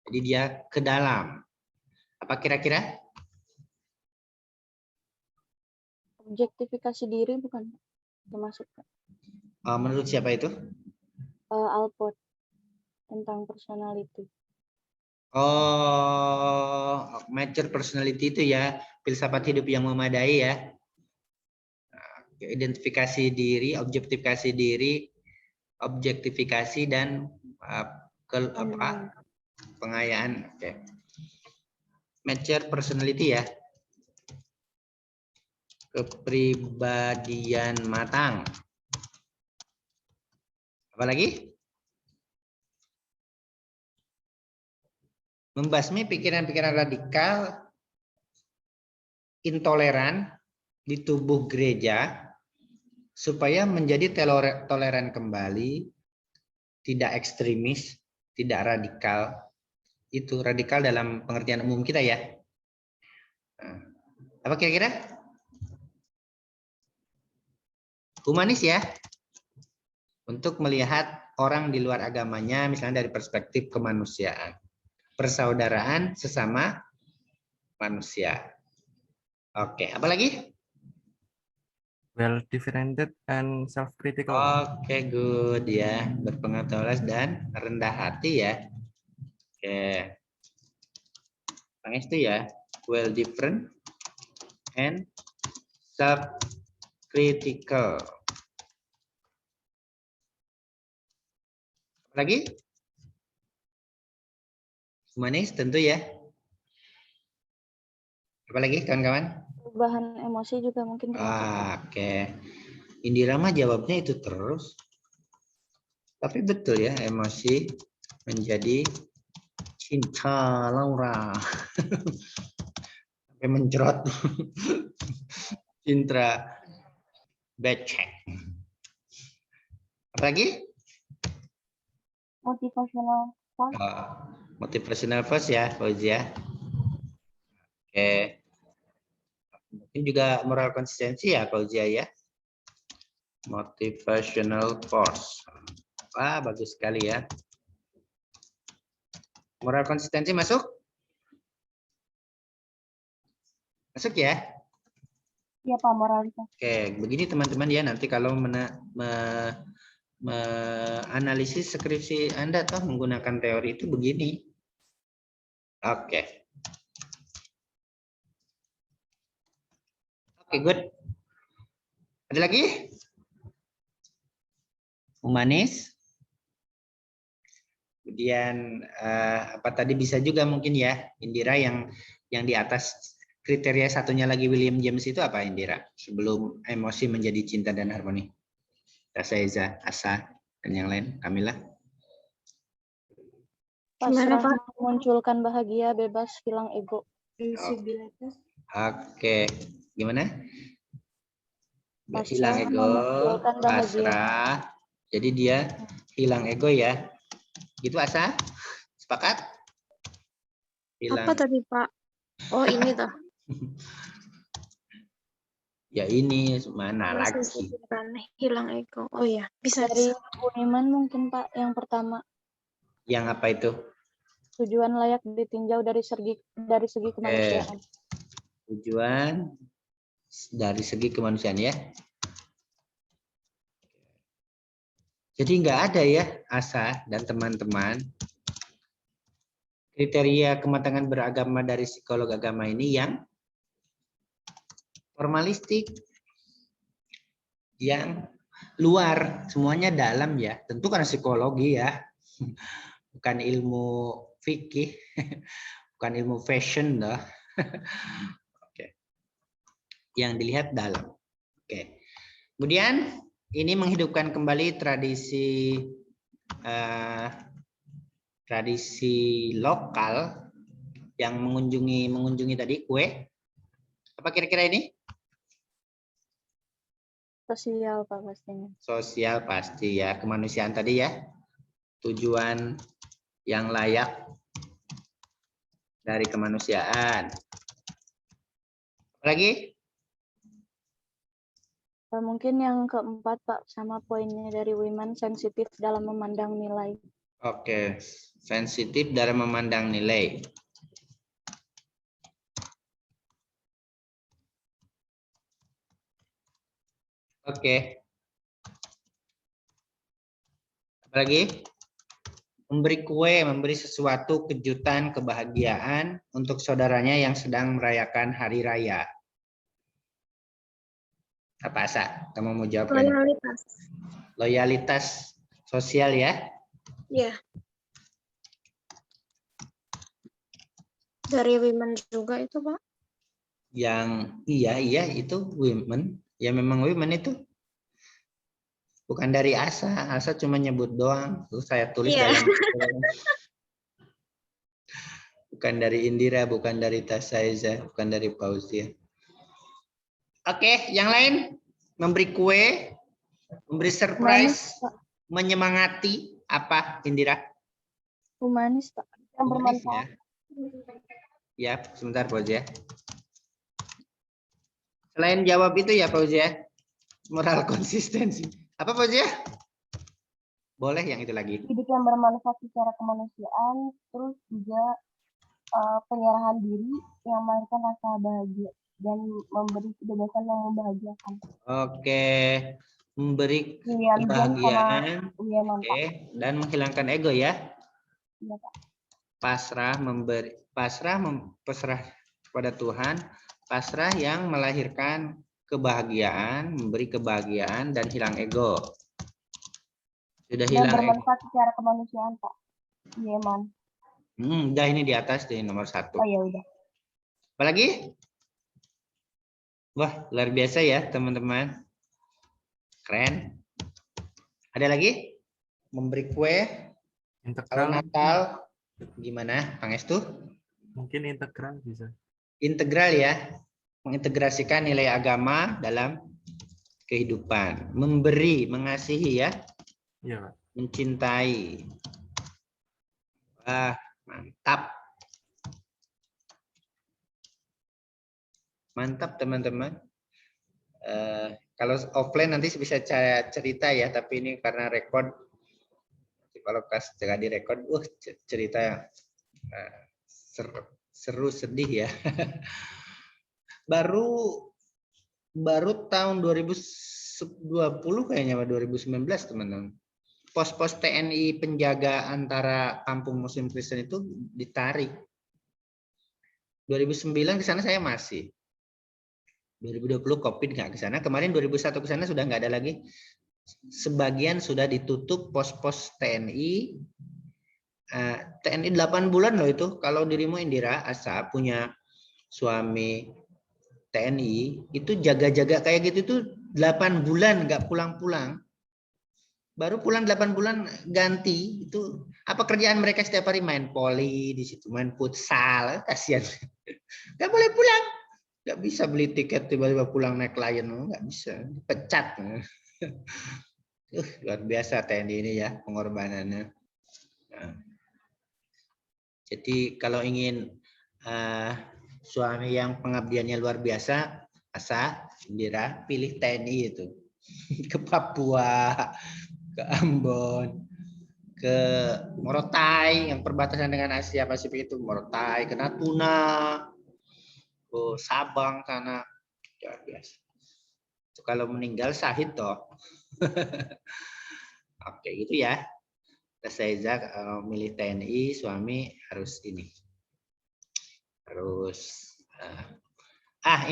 Jadi dia ke dalam. Apa kira-kira? Objektifikasi diri bukan termasuk, Pak? Menurut siapa itu? Alport tentang personality. Mature personality itu ya, filsafat hidup yang memadai ya. Identifikasi diri, objektifikasi dan pengayaan. Oke. Mature personality ya. Kepribadian matang. Apa lagi? Membasmi pikiran-pikiran radikal, intoleran di tubuh gereja, supaya menjadi toleran kembali, tidak ekstremis, tidak radikal. Itu radikal dalam pengertian umum kita ya. Apa kira-kira? Humanis ya. Untuk melihat orang di luar agamanya, misalnya dari perspektif kemanusiaan. Persaudaraan sesama manusia. Oke, apa lagi? Well differentiated and self-critical. Oke, good ya. Berpengetahuan dan rendah hati ya. Oke. Pangestu ya. Well different and self-critical. Lagi? Humanis tentu ya. Apa lagi kawan-kawan? Perubahan emosi juga mungkin termasuk. Oke. Indira mah jawabnya itu terus. Tapi betul ya, emosi menjadi cinta Laura. Sampai mencerot. Cinta becek. Apa lagi? Motivational force. Motivational force ya, Fauzia. Oke. Mungkin juga moral konsistensi ya, Fauzia ya. Motivational force. Wah, bagus sekali ya. Moral konsistensi masuk? Masuk ya? Iya Pak, moralitas. Oke, begini teman-teman ya, nanti kalau analisis skripsi Anda toh menggunakan teori itu begini. Oke. Oke, good. Ada lagi? Humanis. Kemudian apa tadi bisa juga mungkin ya, Indira yang di atas kriteria satunya lagi William James itu apa Indira? Sebelum emosi menjadi cinta dan harmoni. Tasaiza, Asa, dan yang lain, Kamila. Gimana, Pasrah, Pak? memunculkan bahagia, bebas, hilang ego. Visibilitas. Oke, gimana? Pasrah, Hilang ego, memunculkan bahagia. pasrah. Jadi dia hilang ego ya. Gitu Asa? Sepakat? Hilang. Apa tadi, Pak? Oh, ini toh. Ya ini mana lagi? Hilang ego. Oh ya, bisa. Dari Bu Iman mungkin Pak yang pertama. Yang apa itu? Tujuan layak ditinjau dari segi kemanusiaan. Tujuan dari segi kemanusiaan ya. Jadi nggak ada ya Asa dan teman-teman kriteria kematangan beragama dari psikolog agama ini yang formalistik, yang luar, semuanya dalam ya. Tentu karena psikologi ya, bukan ilmu fikih, bukan ilmu fashion dah. Oke. Yang dilihat dalam. Oke. Kemudian ini menghidupkan kembali tradisi lokal yang mengunjungi tadi kue. Apa kira-kira ini? Sosial Pak pastinya. Sosial pasti ya, kemanusiaan tadi ya. Tujuan yang layak dari kemanusiaan. Apa lagi? Mungkin yang keempat Pak, sama poinnya dari Women, sensitif dalam memandang nilai. Oke, sensitif dalam memandang nilai. Oke. Apa lagi? Memberi kue, memberi sesuatu kejutan, kebahagiaan untuk saudaranya yang sedang merayakan hari raya. Apa Asa? Kamu mau jawab? Loyalitas. Loyalitas sosial ya? Iya. Dari women juga itu, Pak. Yang iya itu women. Ya memang women itu. Bukan dari Asa. Asa cuma nyebut doang. Terus saya tulis dalam. Bukan dari Indira, bukan dari Tasaiza, bukan dari Fauzia. Oke, yang lain memberi kue, memberi surprise, menyemangati apa Indira? Humanis Pak. Yang Humanis, bermanfaat. ya, sebentar Fauzia. Selain jawab itu ya Fauzia, moral konsistensi. Apa Fauzia? Boleh yang itu lagi. Hidup yang bermanfaat secara kemanusiaan, terus juga penyerahan diri yang melahirkan rasa bahagia dan memberi kebebasan yang membahagiakan. Oke, memberi William James kebahagiaan, sama William oke, dan menghilangkan ego ya. Iya, Pak. Pasrah memberi, pasrah kepada Tuhan, pasrah yang melahirkan kebahagiaan, memberi kebahagiaan dan hilang ego. Sudah Dan hilang ego. bermanfaat secara kemanusiaan, Pak. Yeman. Udah ini di atas di nomor 1. Oh ya udah. Apalagi? Wah, luar biasa ya teman-teman. Keren. Ada lagi? Memberi kue. Kalau Integral Natal gimana, Pangestu? mungkin integral bisa. Integral ya. Mengintegrasikan nilai agama dalam kehidupan. Memberi, mengasihi ya. Iya, Pak. Mencintai. Wah, mantap. Mantap teman-teman. Kalau offline nanti bisa saya cerita ya, tapi ini karena rekod. Kalau pas jangan direkod, cerita seru sedih ya. baru tahun 2020 kayaknya, 2019 teman-teman. Pos-pos TNI penjaga antara kampung Muslim Kristen itu ditarik. 2009 ke sana saya masih. 2020 COVID nggak ke sana. Kemarin 2001 ke sana sudah nggak ada lagi. Sebagian sudah ditutup pos-pos TNI. TNI 8 bulan loh itu. Kalau dirimu Indira Asa punya suami TNI, itu jaga-jaga kayak gitu itu 8 bulan nggak pulang-pulang. Baru pulang 8 bulan ganti. Itu apa kerjaan mereka setiap hari? Main poli di situ, main futsal. Kasihan. Nggak boleh pulang. Nggak bisa beli tiket tiba-tiba pulang naik Lion, nggak bisa, dipecat. Luar biasa TNI ini ya pengorbanannya. Nah, jadi kalau ingin suami yang pengabdiannya luar biasa, Asa, Indira, pilih TNI itu. Ke Papua, ke Ambon, ke Morotai yang perbatasan dengan Asia Pasifik itu, Morotai, ke Natuna, ke Sabang sana, luar biasa. Itu kalau meninggal syahid toh. Oke gitu ya. Saya milih TNI, suami harus ini. Harus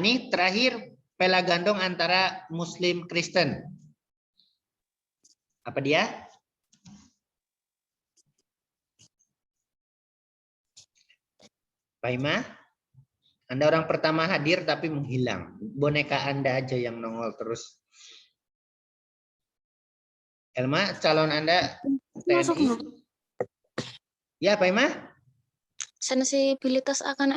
ini terakhir pela gandong antara Muslim Kristen. Apa dia? Pak Ima? Anda orang pertama hadir tapi menghilang. Boneka Anda aja yang nongol terus. Elma, calon Anda Masuk TNI? nggak? Ya, Pak Ima? Sensibilitas akan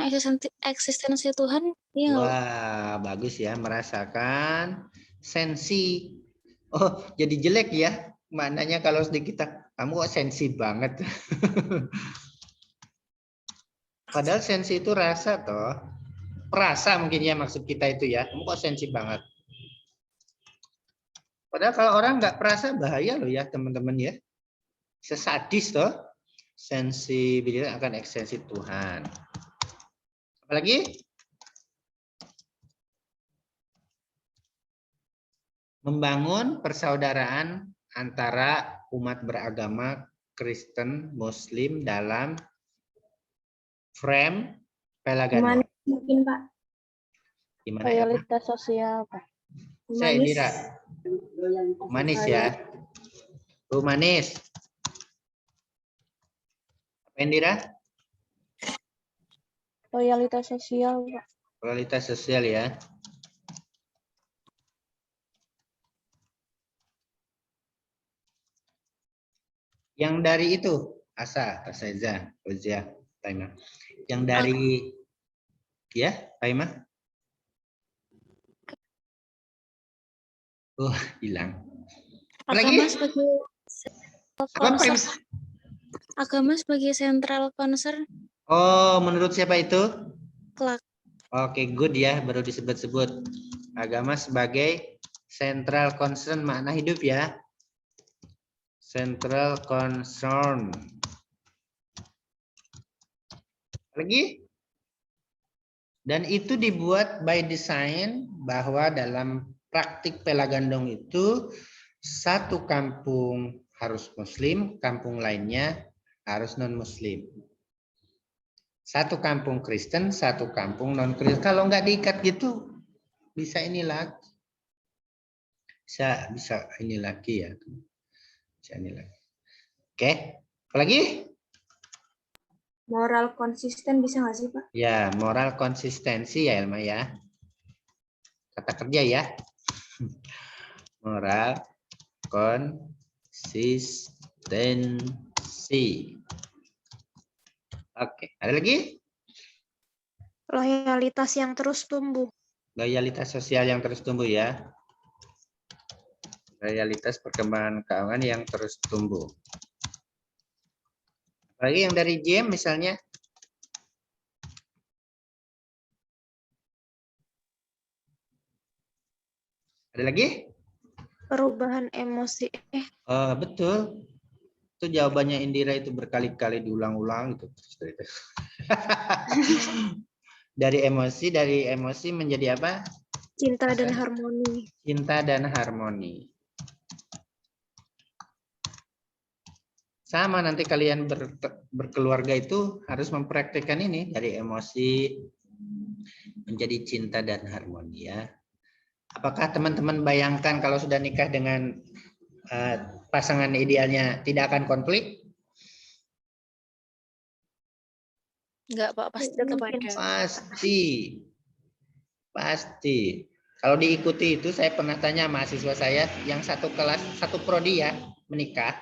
eksistensi Tuhan. Iya nggak, Pak? Wah, bagus ya. Merasakan sensi. Oh, jadi jelek ya. Maknanya kalau sedikit, kamu kok sensi banget. Padahal sensi itu rasa toh. Perasa mungkin ya maksud kita itu ya. Kamu kok sensi banget. Padahal kalau orang nggak perasa bahaya loh ya teman-teman ya. Sesadis toh. Sensibilitas akan eksistensi Tuhan. Apalagi? Membangun persaudaraan antara umat beragama Kristen, Muslim dalam frame pela gandong. Mungkin, Pak. Gimana ya? Loyalitas sosial, Pak. Saya Indira. Manis ya. Manis. Apa Indira? Loyalitas sosial, Pak. Loyalitas sosial ya. Yang dari itu, Asa, Asaiza, Ozia, Taima. Yang dari, ya, Taima. Hilang. Agama Lagi? sebagai concern. Agama sebagai central concern. Oh, menurut siapa itu? Kelak. Oke, good ya, baru disebut-sebut. Agama sebagai central concern, makna hidup ya. Central concern. Lagi? Dan itu dibuat by design bahwa dalam praktik pela gandong itu satu kampung harus Muslim, kampung lainnya harus non-Muslim. Satu kampung Kristen, satu kampung non Kristen. Kalau nggak diikat gitu, bisa ini lagi. Bisa ini lagi ya. Bisa ini lagi. Oke, apa lagi? Moral konsisten bisa nggak sih, Pak? Ya, moral konsistensi ya Elma ya. Kata kerja ya. Moral konsistensi. Oke, ada lagi? Loyalitas yang terus tumbuh. Loyalitas sosial yang terus tumbuh ya. Loyalitas perkembangan keuangan yang terus tumbuh. Apalagi yang dari James misalnya. Ada lagi? Perubahan emosi. Oh, betul. Itu jawabannya Indira itu berkali-kali diulang-ulang gitu. Dari emosi menjadi apa? Cinta dan harmoni. Cinta dan harmoni. Sama nanti kalian berkeluarga itu harus mempraktikkan ini dari emosi menjadi cinta dan harmoni ya. Apakah teman-teman bayangkan kalau sudah nikah dengan pasangan idealnya tidak akan konflik? Enggak, Pak, pasti tetap ada. Pasti. Kalau diikuti itu saya pernah tanya mahasiswa saya yang satu kelas, satu prodi ya, menikah.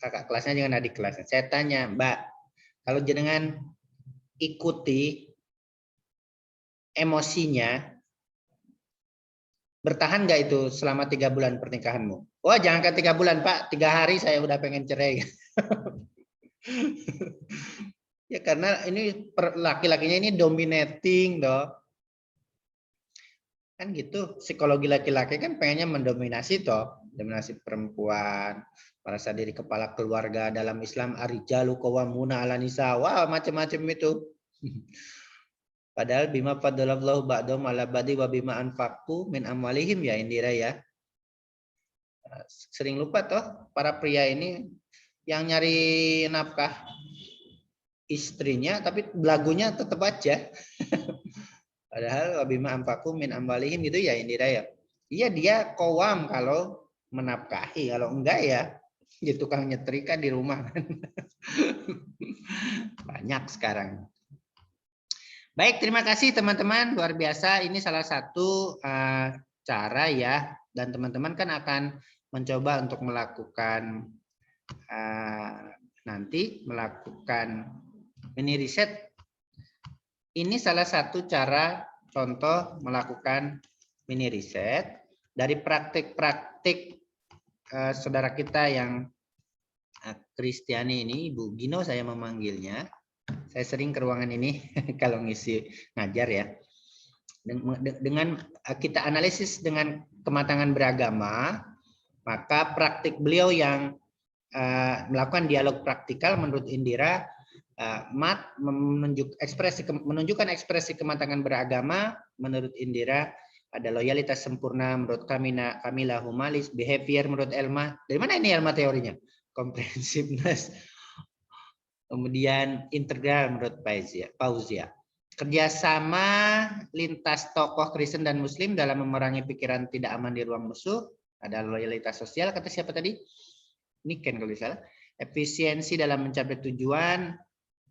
Kakak kelasnya dengan adik kelasnya. Saya tanya, Mbak, kalau jenengan ikuti emosinya, bertahan nggak itu selama 3 bulan pernikahanmu? Oh, jangankan 3 bulan, Pak. 3 hari saya udah pengen cerai. Ya karena ini laki-lakinya ini dominating, dong. Kan gitu, psikologi laki-laki kan pengennya mendominasi toh, dominasi perempuan, merasa diri kepala keluarga. Dalam Islam ar-rijalu qawwamuna 'alan nisa. Wah, macam-macam itu. Padahal bima faddalallahu ba'dhum 'ala ba'di wa bima anfaqu min amwalihim ya Indira ya. Sering lupa toh para pria ini yang nyari nafkah istrinya tapi belagunya tetap aja. Padahal wabima ampaku min ambalihim gitu ya Indira ya. Iya dia kowam kalau menafkahi, kalau enggak ya dia tukang nyetrika di rumah. Banyak sekarang. Baik, terima kasih teman-teman, luar biasa. Ini salah satu cara ya, dan teman-teman kan akan mencoba untuk melakukan nanti melakukan mini riset. Ini salah satu cara contoh melakukan mini riset dari praktik-praktik saudara kita yang Kristiani ini, Ibu Gino saya memanggilnya. Saya sering ke ruangan ini kalau ngisi ngajar ya. Dengan kita analisis dengan kematangan beragama, maka praktik beliau yang melakukan dialog praktikal menurut Indira menunjukkan ekspresi kematangan beragama menurut Indira ada loyalitas sempurna menurut Kamila humanis, behavior menurut Elma. Dari mana ini Elma teorinya? Comprehensiveness. Kemudian integral menurut Pauzia. Kerjasama lintas tokoh Kristen dan Muslim dalam memerangi pikiran tidak aman di ruang musuh. Ada loyalitas sosial kata siapa tadi? Niken kalau tidak salah. Efisiensi dalam mencapai tujuan.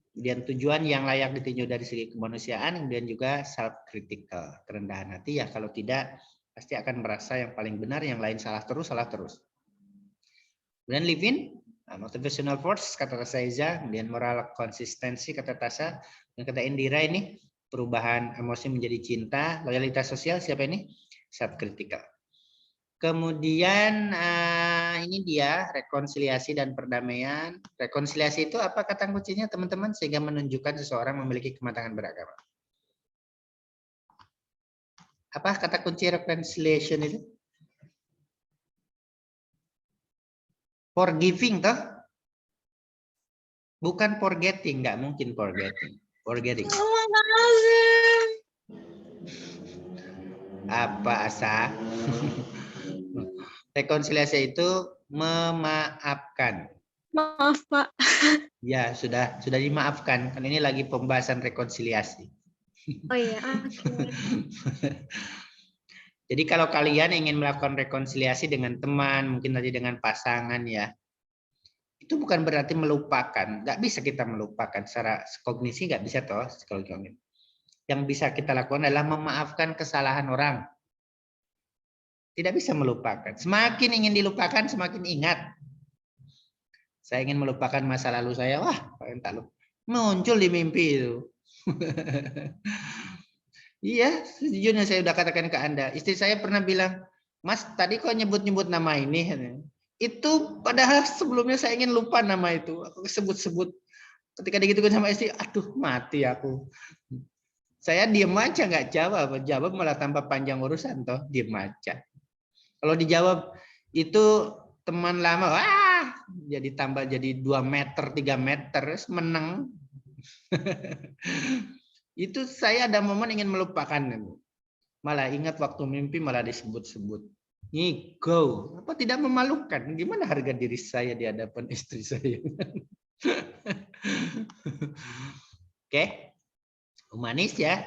Kemudian tujuan yang layak ditinjau dari segi kemanusiaan, kemudian juga self critical, kerendahan hati ya, kalau tidak pasti akan merasa yang paling benar, yang lain salah terus. Kemudian live in, motivational force kata Saiza, kemudian moral konsistensi kata Tasha, dan kata Indira ini perubahan emosi menjadi cinta, loyalitas sosial siapa ini? Self critical. Kemudian ini dia rekonsiliasi dan perdamaian. Rekonsiliasi itu apa kata kuncinya teman-teman sehingga menunjukkan seseorang memiliki kematangan beragama. Apa kata kunci reconciliation itu? Forgiving toh? Bukan forgetting, nggak mungkin forgetting. Forgetting. Apa Asa? Rekonsiliasi itu memaafkan. Maaf, Pak. Ya, sudah dimaafkan. Kan ini lagi pembahasan rekonsiliasi. Oh iya, oke. Jadi kalau kalian ingin melakukan rekonsiliasi dengan teman, mungkin tadi dengan pasangan ya, itu bukan berarti melupakan. Nggak bisa kita melupakan secara kognisi, nggak bisa toh psikologi. Yang bisa kita lakukan adalah memaafkan kesalahan orang. Tidak bisa melupakan. Semakin ingin dilupakan, semakin ingat. Saya ingin melupakan masa lalu saya, wah, tak lupa. Muncul di mimpi itu. Iya, sejujurnya saya sudah katakan ke Anda. Istri saya pernah bilang, Mas, tadi kok nyebut-nyebut nama ini? Itu padahal sebelumnya saya ingin lupa nama itu. Aku sebut-sebut. Ketika digitukan sama istri, aduh mati aku. Saya diem aja, nggak jawab. Jawab malah tambah panjang urusan, toh diem aja. Kalau dijawab, itu teman lama, wah, jadi tambah jadi 2 meter, 3 meter, menang. Itu saya ada momen ingin melupakan. Malah ingat waktu mimpi malah disebut-sebut. Ngigo, apa tidak memalukan? Gimana harga diri saya di hadapan istri saya? Oke, humanis ya.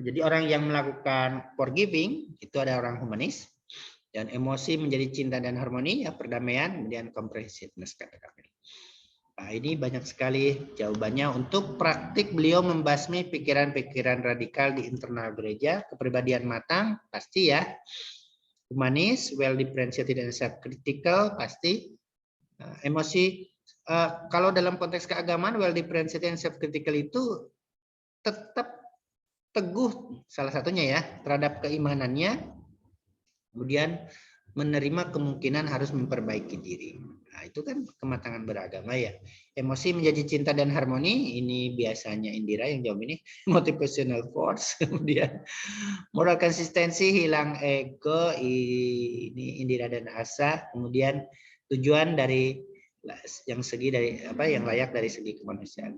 Jadi orang yang melakukan forgiving itu ada orang humanis. Dan emosi menjadi cinta dan harmoni, ya perdamaian, kemudian comprehensiveness kata kami. Nah, ini banyak sekali jawabannya. Untuk praktik beliau membasmi pikiran-pikiran radikal di internal gereja, kepribadian matang, pasti ya. Humanis, well differentiated and self-critical, pasti. Emosi, kalau dalam konteks keagamaan, well differentiated and self-critical itu tetap teguh, salah satunya ya, terhadap keimanannya, kemudian menerima kemungkinan harus memperbaiki diri. Nah, itu kan kematangan beragama ya. Emosi menjadi cinta dan harmoni, ini biasanya Indira yang jawab ini. Motivational force, kemudian moral konsistensi, hilang ego, ini Indira dan Asa. Kemudian tujuan dari yang segi dari apa yang layak dari segi kemanusiaan.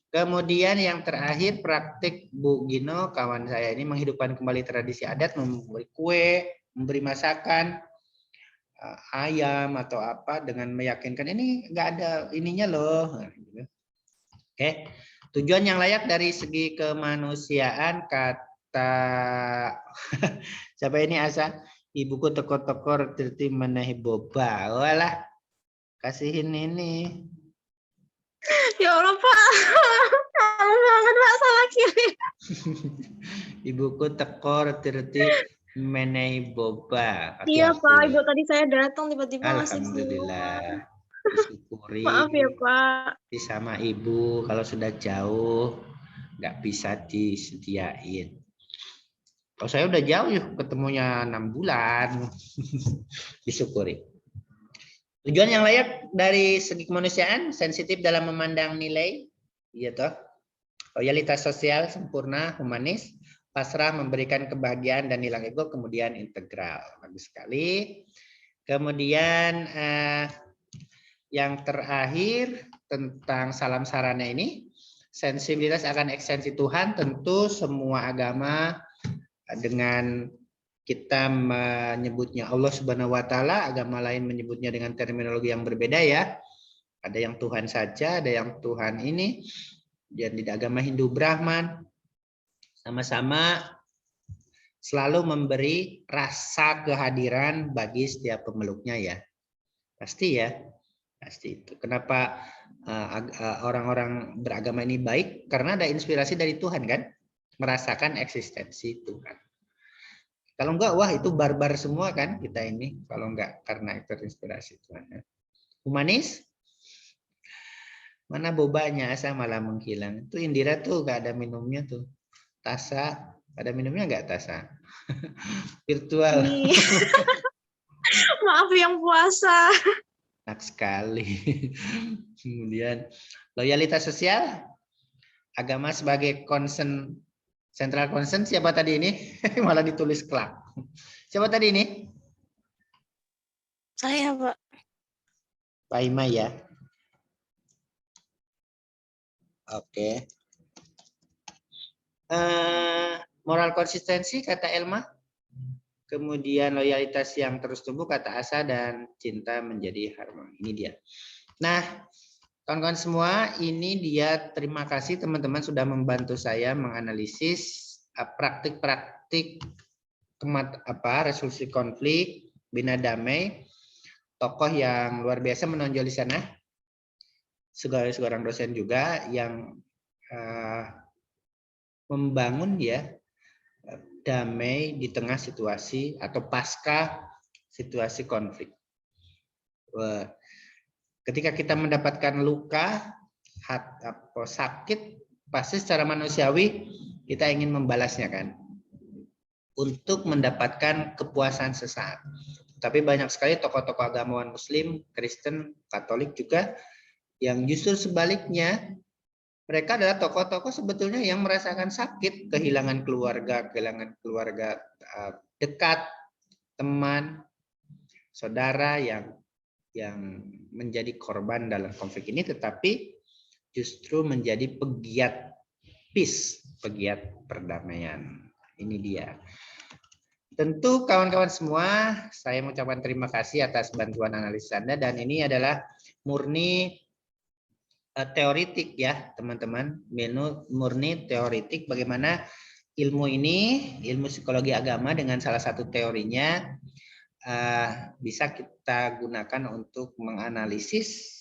Kemudian yang terakhir praktik Bu Gino, kawan saya ini menghidupkan kembali tradisi adat, memberi kue, memberi masakan, ayam atau apa dengan meyakinkan ini nggak ada ininya loh. Oke, tujuan yang layak dari segi kemanusiaan kata siapa ini Asa? Ibuku teko-teko terti menehi boba. Walah, kasihin ini. Ya Allah, Pak. Malu banget, Pak, salah kirim. Ibuku tekor terti menehi boba. Iya, Hati-hati. Pak. Ibu tadi saya datang tiba-tiba ngasih Alhamdulillah. Disyukuri. Maaf ya, Pak. Sama ibu kalau sudah jauh nggak bisa disediain. Kalau saya udah jauh yuk ketemunya 6 bulan. Disyukuri. Tujuan yang layak dari segi kemanusiaan, sensitif dalam memandang nilai, iya toh. Loyalitas sosial sempurna, humanis, pasrah memberikan kebahagiaan dan hilang ego, kemudian integral. Bagus sekali. Kemudian yang terakhir tentang salam sarana ini, sensibilitas akan ekstensi Tuhan, tentu semua agama dengan kita menyebutnya Allah Subhanahu wa Ta'ala, agama lain menyebutnya dengan terminologi yang berbeda ya. Ada yang Tuhan saja, ada yang Tuhan ini. Dan di agama Hindu Brahman sama-sama selalu memberi rasa kehadiran bagi setiap pemeluknya ya. Pasti ya. Pasti itu. Kenapa orang-orang beragama ini baik? Karena ada inspirasi dari Tuhan kan? Merasakan eksistensi Tuhan. Kalau enggak, wah itu barbar semua kan kita ini. Kalau enggak karena terinspirasi Tuhan. Humanis? Mana bobanya, Asa malah menghilang. Itu Indira tuh enggak ada minumnya tuh. Tasa, ada minumnya enggak Tasa? Virtual. Maaf yang puasa. Enak sekali. Kemudian loyalitas sosial, agama sebagai concern, central concern, siapa tadi ini? Malah ditulis kelak. Siapa tadi ini? Saya, Pak. Pak Ima ya. Oke. Moral konsistensi kata Elma. Kemudian loyalitas yang terus tumbuh kata Asa, dan cinta menjadi harmoni. Ini dia. Nah, kawan-kawan semua, ini dia, terima kasih teman-teman sudah membantu saya menganalisis praktik-praktik resolusi konflik, bina damai, tokoh yang luar biasa menonjol di sana, seorang dosen juga yang membangun ya damai di tengah situasi atau pasca situasi konflik. Ketika kita mendapatkan luka, atau sakit, pasti secara manusiawi kita ingin membalasnya kan, untuk mendapatkan kepuasan sesaat. Tapi banyak sekali tokoh-tokoh agamawan Muslim, Kristen, Katolik juga yang justru sebaliknya, mereka adalah tokoh-tokoh sebetulnya yang merasakan sakit, kehilangan keluarga dekat, teman, saudara yang menjadi korban dalam konflik ini, tetapi justru menjadi pegiat peace, pegiat perdamaian. Ini dia. Tentu kawan-kawan semua, saya mengucapkan terima kasih atas bantuan analisis Anda, dan ini adalah murni teoritik ya teman-teman, murni teoritik bagaimana ilmu ini, ilmu psikologi agama dengan salah satu teorinya bisa kita gunakan untuk menganalisis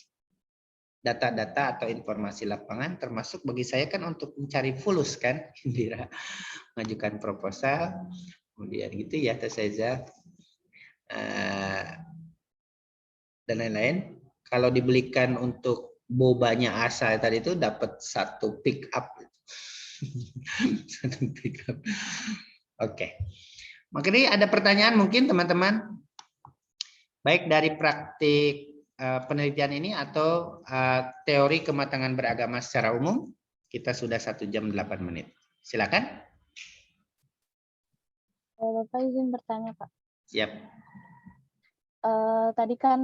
data-data atau informasi lapangan, termasuk bagi saya kan untuk mencari fulus kan, Indira, mengajukan proposal, kemudian gitu ya, Tasaiza, dan lain-lain. Kalau dibelikan untuk bobanya Asa tadi itu dapat satu pick up. Satu pick up. Oke. Makanya ada pertanyaan mungkin teman-teman, baik dari praktik penelitian ini atau teori kematangan beragama secara umum. Kita sudah 1 jam 8 menit. Silakan. Bapak izin bertanya, Pak. Siap. Tadi kan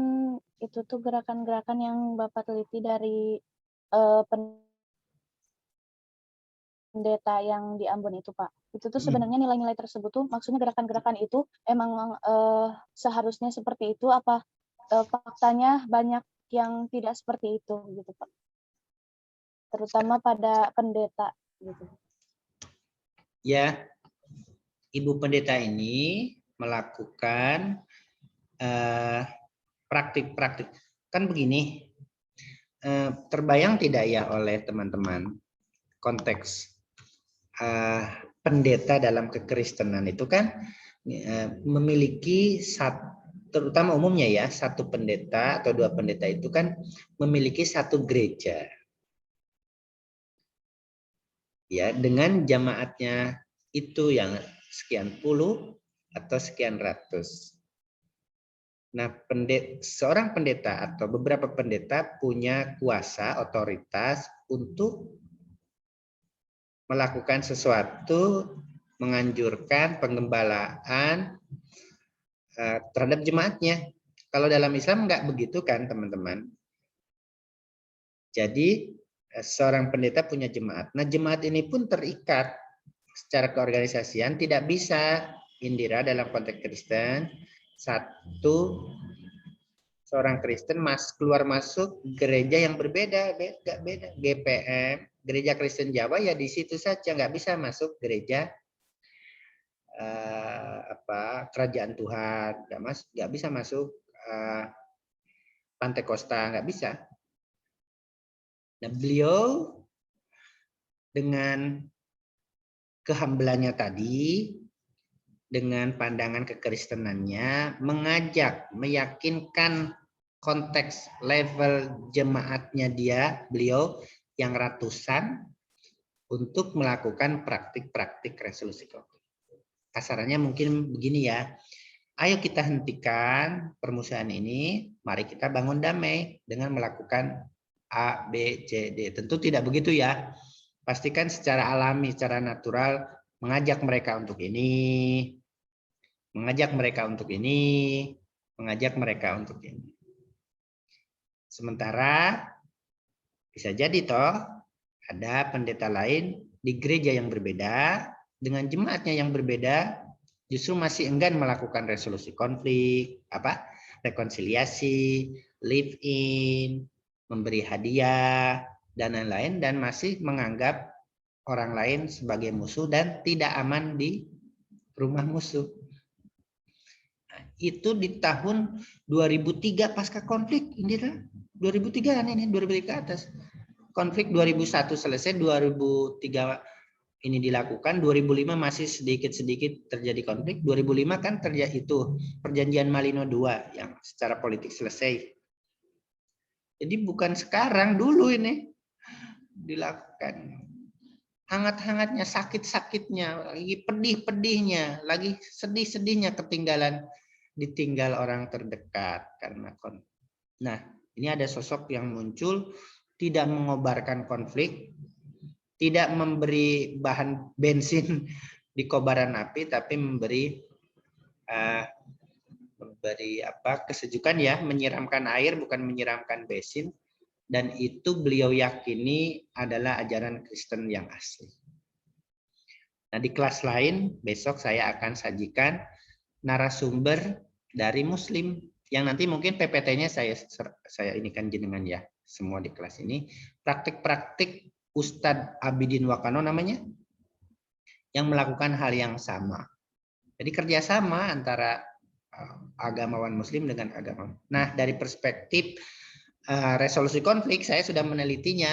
itu tuh gerakan-gerakan yang Bapak teliti dari pendeta yang di Ambon itu, Pak. Itu tuh sebenarnya nilai-nilai tersebut tuh maksudnya gerakan-gerakan itu emang seharusnya seperti itu, apa faktanya banyak yang tidak seperti itu gitu, Pak. Terutama pada pendeta gitu. Ya, Ibu pendeta ini melakukan praktik-praktik. Kan begini, terbayang tidak ya oleh teman-teman konteks pendeta dalam kekristenan itu kan memiliki terutama umumnya ya, satu pendeta atau dua pendeta itu kan memiliki satu gereja ya, dengan jemaatnya itu yang sekian puluh atau sekian ratus. Nah, seorang pendeta atau beberapa pendeta punya kuasa, otoritas untuk melakukan sesuatu, menganjurkan penggembalaan terhadap jemaatnya. Kalau dalam Islam nggak begitu kan teman-teman. Jadi seorang pendeta punya jemaat. Nah, jemaat ini pun terikat secara keorganisasian, tidak bisa, Indira, dalam konteks Kristen, seorang Kristen keluar masuk gereja yang berbeda, beda. GPM, Gereja Kristen Jawa ya di situ saja, nggak bisa masuk gereja kerajaan Tuhan, nggak bisa masuk Pantai Kosta, nggak bisa. Nah, beliau dengan kehambelannya tadi, dengan pandangan kekristenannya, mengajak, meyakinkan konteks level jemaatnya beliau yang ratusan untuk melakukan praktik-praktik resolusi konflik. Kasarannya mungkin begini ya, ayo kita hentikan permusuhan ini, mari kita bangun damai dengan melakukan A, B, C, D. Tentu tidak begitu ya. Pastikan secara alami, secara natural, mengajak mereka untuk ini, mengajak mereka untuk ini, mengajak mereka untuk ini. Sementara bisa jadi toh ada pendeta lain di gereja yang berbeda dengan jemaatnya yang berbeda, justru masih enggan melakukan resolusi konflik, rekonsiliasi, live in, memberi hadiah, dan lain-lain, dan masih menganggap orang lain sebagai musuh dan tidak aman di rumah musuh. Itu di tahun 2003 pasca konflik, Indira. 2003 kan ini, 2003 ke atas. Konflik 2001 selesai, 2003 ini dilakukan, 2005 masih sedikit-sedikit terjadi konflik, 2005 kan terjadi itu perjanjian Malino II yang secara politik selesai. Jadi bukan sekarang, dulu ini dilakukan. Hangat-hangatnya, sakit-sakitnya, lagi pedih-pedihnya, lagi sedih-sedihnya ditinggal orang terdekat karena konflik. Nah, ini ada sosok yang muncul, tidak mengobarkan konflik, tidak memberi bahan bensin di kobaran api, tapi memberi kesejukan ya, menyiramkan air bukan menyiramkan bensin, dan itu beliau yakini adalah ajaran Kristen yang asli. Nah, di kelas lain besok saya akan sajikan narasumber dari Muslim yang nanti mungkin PPT-nya saya inikan jenengan ya, semua di kelas ini praktik-praktik Ustadz Abidin Wakano namanya, yang melakukan hal yang sama. Jadi kerjasama antara agamawan Muslim dengan agama. Nah, dari perspektif resolusi konflik, saya sudah menelitinya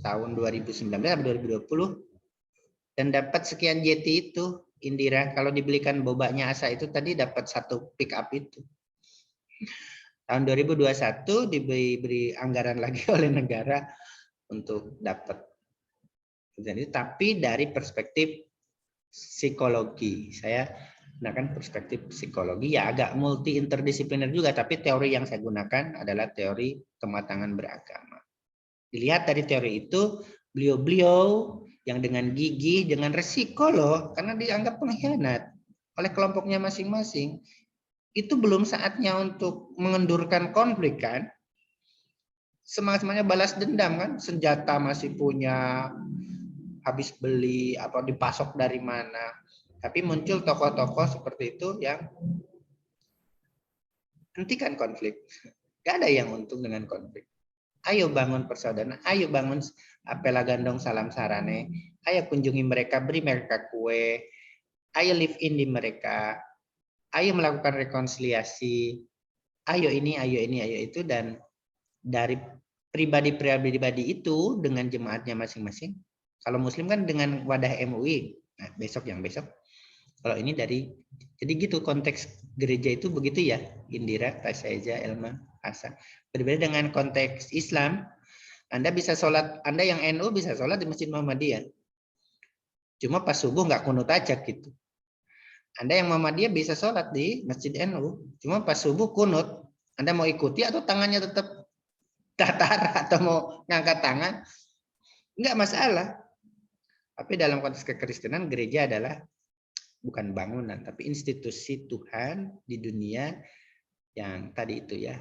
tahun 2019 atau 2020 dan dapat sekian JT itu, Indira. Kalau dibelikan bobanya Asa itu tadi dapat 1 pick up itu. Tahun 2021 diberi anggaran lagi oleh negara untuk dapat. Jadi, tapi dari perspektif psikologi, saya gunakan perspektif psikologi ya, agak multi interdisipliner juga, tapi teori yang saya gunakan adalah teori kematangan beragama. Dilihat dari teori itu, beliau-beliau yang dengan gigih, dengan resiko loh, karena dianggap pengkhianat oleh kelompoknya masing-masing, itu belum saatnya untuk mengendurkan konflik kan? Semangat-semangatnya balas dendam kan, senjata masih punya, habis beli apa dipasok dari mana. Tapi muncul tokoh-tokoh seperti itu yang hentikan konflik. Gak ada yang untung dengan konflik. Ayo bangun persaudaraan, ayo bangun apela gandong salam sarane, ayo kunjungi mereka, beri mereka kue, ayo live in di mereka, ayo melakukan rekonsiliasi, ayo ini, ayo itu, dan dari pribadi-pribadi itu dengan jemaatnya masing-masing. Kalau Muslim kan dengan wadah MUI, nah besok, kalau ini dari, jadi gitu konteks gereja itu begitu ya, Indira, Tasaiza, Elma, Asa. Berbeda dengan konteks Islam, Anda bisa sholat, Anda yang NU bisa sholat di Masjid Muhammadiyah. Cuma pas subuh nggak kunut aja gitu. Anda yang Muhammadiyah bisa sholat di Masjid NU, cuma pas subuh kunut. Anda mau ikuti atau tangannya tetap datar atau mau ngangkat tangan, nggak masalah. Tapi dalam konteks kekristenan, gereja adalah bukan bangunan, tapi institusi Tuhan di dunia yang tadi itu ya.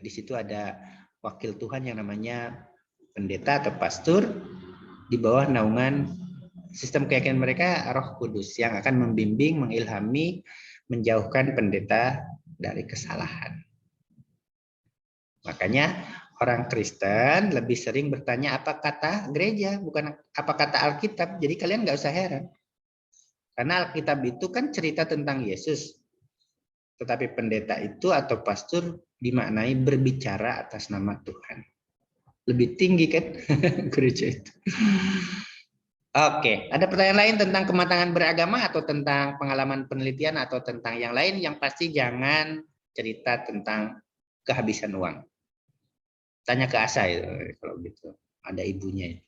Di situ ada wakil Tuhan yang namanya pendeta atau pastor, di bawah naungan sistem keyakinan mereka Roh Kudus yang akan membimbing, mengilhami, menjauhkan pendeta dari kesalahan. Makanya orang Kristen lebih sering bertanya apa kata gereja, bukan apa kata Alkitab. Jadi kalian nggak usah heran. Karena Alkitab itu kan cerita tentang Yesus. Tetapi pendeta itu atau pastor dimaknai berbicara atas nama Tuhan. Lebih tinggi kan gereja itu. Oke, ada pertanyaan lain tentang kematangan beragama atau tentang pengalaman penelitian atau tentang yang lain? Yang pasti jangan cerita tentang kehabisan uang. Tanya ke Asa itu kalau gitu. Ada ibunya.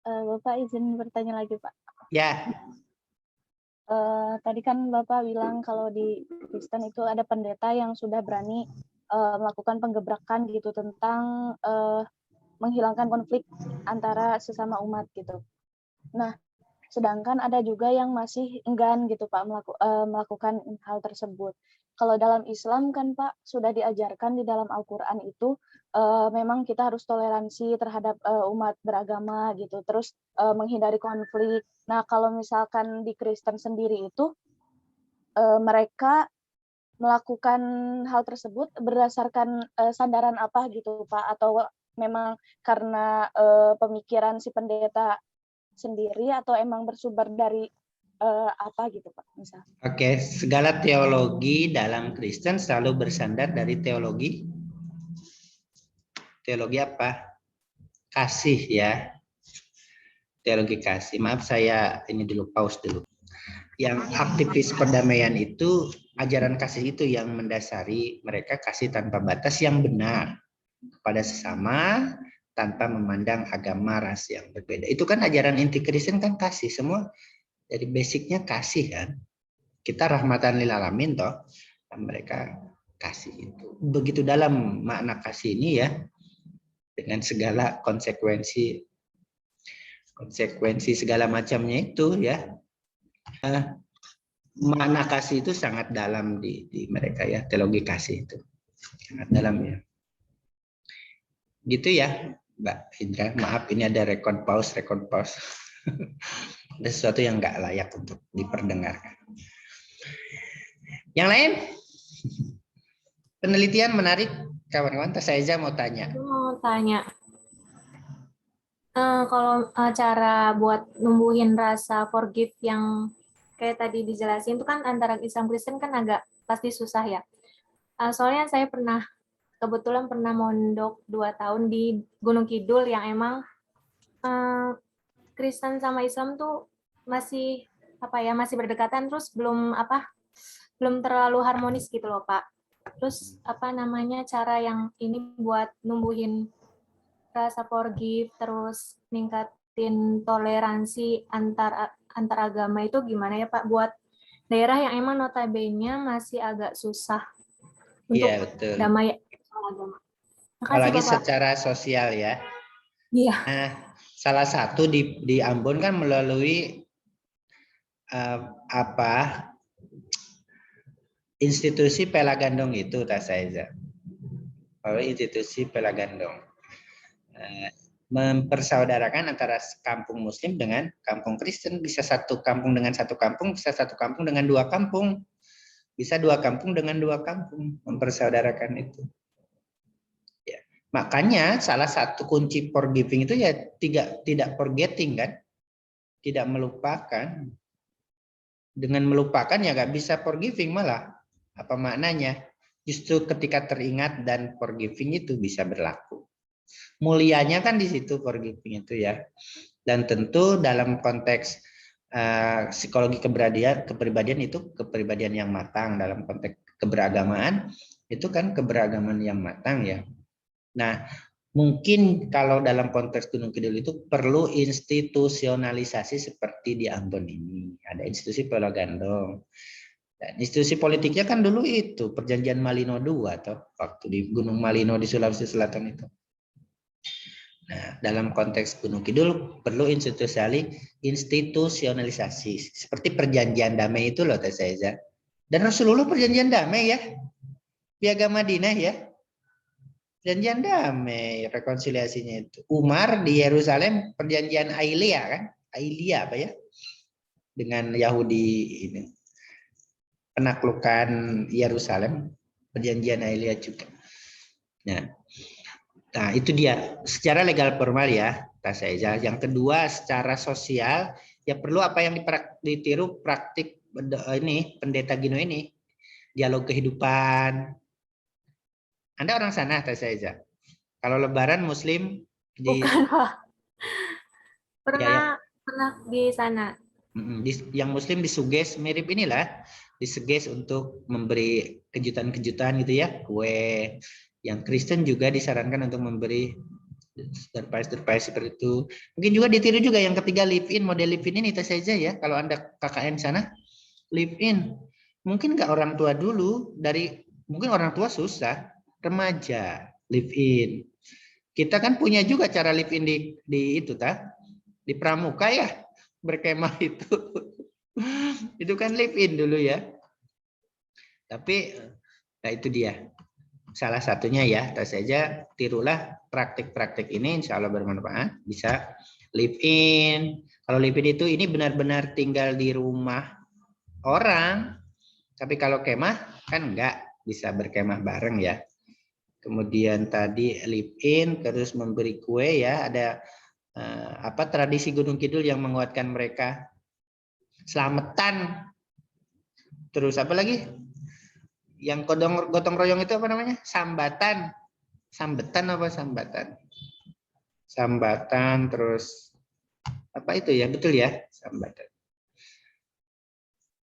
Bapak izin bertanya lagi, Pak. Ya. Tadi kan Bapak bilang kalau di Kristen itu ada pendeta yang sudah berani melakukan penggebrakan gitu tentang menghilangkan konflik antara sesama umat gitu. Nah, sedangkan ada juga yang masih enggan gitu Pak melakukan hal tersebut. Kalau dalam Islam kan Pak sudah diajarkan di dalam Al-Quran itu memang kita harus toleransi terhadap umat beragama gitu, terus menghindari konflik. Nah, kalau misalkan di Kristen sendiri itu mereka melakukan hal tersebut berdasarkan sandaran apa gitu Pak, atau memang karena pemikiran si pendeta sendiri atau emang bersumber dari apa gitu Pak misal. Oke, segala teologi dalam Kristen selalu bersandar dari teologi apa? Kasih ya. Teologi kasih. Maaf saya ini dulu pause dulu. Yang aktivis perdamaian itu ajaran kasih itu yang mendasari mereka, kasih tanpa batas yang benar kepada sesama tanpa memandang agama, ras yang berbeda. Itu kan ajaran inti Kristen kan kasih, semua dari basicnya kasih kan. Kita rahmatan lil alamin toh, dan mereka kasih itu. Begitu dalam makna kasih ini ya, dengan segala konsekuensi segala macamnya itu ya. Makna kasih itu sangat dalam di mereka ya, teologi kasih itu sangat dalam ya. Gitu ya Mbak Indra, maaf ini ada record pause. Ada sesuatu yang nggak layak untuk diperdengarkan. Yang lain? Penelitian menarik, kawan-kawan. Saya mau tanya. Mau tanya. Kalau cara buat numbuhin rasa forgive yang kayak tadi dijelasin itu kan antara Islam Kristen kan agak pasti susah ya. Soalnya saya kebetulan pernah mondok 2 tahun di Gunung Kidul yang emang Kristen sama Islam tuh masih masih berdekatan, terus belum terlalu harmonis gitu loh Pak. Terus cara yang ini buat numbuhin rasa forgive, terus ningkatin toleransi antar agama itu gimana ya Pak, buat daerah yang emang notabene masih agak susah untuk damai agama. Apalagi secara sosial ya. Iya. Nah, salah satu di Ambon kan melalui institusi Pelagandong itu Tasaiza. Oleh institusi Pelagandong. Mempersaudarakan antara kampung Muslim dengan kampung Kristen, bisa satu kampung dengan satu kampung, bisa satu kampung dengan 2 kampung, bisa 2 kampung dengan 2 kampung, mempersaudarakan itu. Ya. Makanya salah satu kunci forgiving itu ya tidak forgetting kan, tidak melupakan. Dengan melupakan ya nggak bisa forgiving malah. Apa maknanya? Justru ketika teringat dan forgiving itu bisa berlaku. Mulianya kan di situ forgiving itu ya. Dan tentu dalam konteks psikologi kepribadian itu kepribadian yang matang, dalam konteks keberagamaan itu kan keberagaman yang matang ya. Nah, mungkin kalau dalam konteks Gunung Kidul itu perlu institusionalisasi seperti di Ambon ini. Ada institusi Pelagandong. Dan institusi politiknya kan dulu itu Perjanjian Malino II atau waktu di Gunung Malino di Sulawesi Selatan itu. Nah, dalam konteks Gunung Kidul perlu institusionalisasi seperti perjanjian damai itu loh Teh Saiza. Dan Rasulullah perjanjian damai ya. Piagam Madinah ya. Perjanjian damai rekonsiliasinya itu. Umar di Yerusalem perjanjian Ailia kan? Ailia apa ya? Dengan Yahudi ini. Penaklukan Yerusalem, perjanjian Ailia juga. Nah, itu dia secara legal formal ya, Tasaiza. Yang kedua secara sosial ya perlu apa yang ditiru praktik ini pendeta Gino ini, dialog kehidupan. Anda orang sana, Tasaiza? Kalau Lebaran Muslim di Bukan, Pak. Pernah di sana. Yang Muslim disuges mirip inilah, disuges untuk memberi kejutan-kejutan gitu ya, kue. Yang Kristen juga disarankan untuk memberi surprise seperti itu. Mungkin juga ditiru juga yang ketiga live in, model live in ini saja ya. Kalau Anda KKN sana live in, mungkin nggak orang tua dulu, mungkin orang tua susah, remaja live in. Kita kan punya juga cara live in di itu di Pramuka ya, berkemah itu. Itu kan live in dulu ya. Tapi nah itu dia. Salah satunya ya, saja tirulah praktik-praktik ini, insya Allah bermanfaat. Bisa live in. Kalau live in itu ini benar-benar tinggal di rumah orang, Tapi kalau kemah kan enggak, bisa berkemah bareng ya. Kemudian tadi live in, terus memberi kue ya, ada tradisi Gunung Kidul yang menguatkan mereka. Selamatan. Terus apa lagi? Yang gotong royong itu apa namanya? Sambatan. Sambetan apa sambatan? Sambatan, terus apa itu ya? Betul ya, sambatan.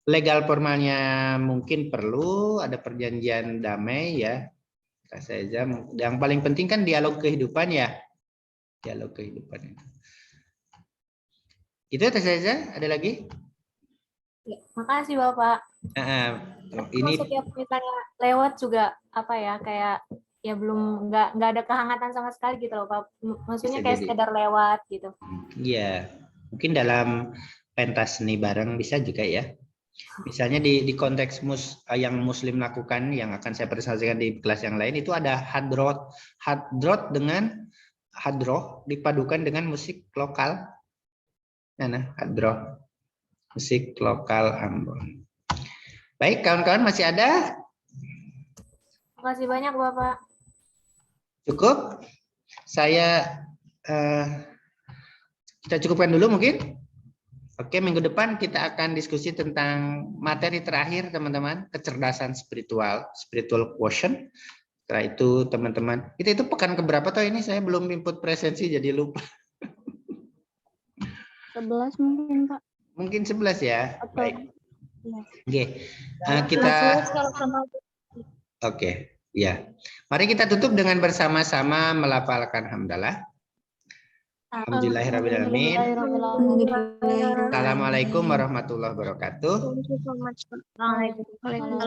Legal formalnya mungkin perlu ada perjanjian damai ya. Saja. Yang paling penting kan dialog kehidupan ya. Dialog kehidupan itu saja. Ada lagi? Ya, makasih Bapak. Ini setiap misalnya lewat juga apa ya, kayak ya belum nggak ada kehangatan sama sekali gitu loh Pak. Maksudnya kayak sekedar lewat gitu. Iya, mungkin dalam pentas seni bareng bisa juga ya. Misalnya di konteks yang Muslim lakukan, yang akan saya presentasikan di kelas yang lain, itu ada hadroh dipadukan dengan musik lokal. Nah, hadroh musik lokal Ambon. Baik, kawan-kawan masih ada? Makasih banyak Bapak. Cukup? Kita cukupkan dulu mungkin. Oke, minggu depan kita akan diskusi tentang materi terakhir teman-teman, kecerdasan spiritual quotient. Setelah itu teman-teman, itu pekan keberapa toh ini? Saya belum input presensi jadi lupa. 11 mungkin Pak. Mungkin 11 ya. Atau, baik. Ya. Oke. Oke, ya. Mari kita tutup dengan bersama-sama melafalkan hamdalah. Alhamdulillahirrahmanirrahim. Assalamualaikum warahmatullahi wabarakatuh. Thank you so much. Waalaikumsalam.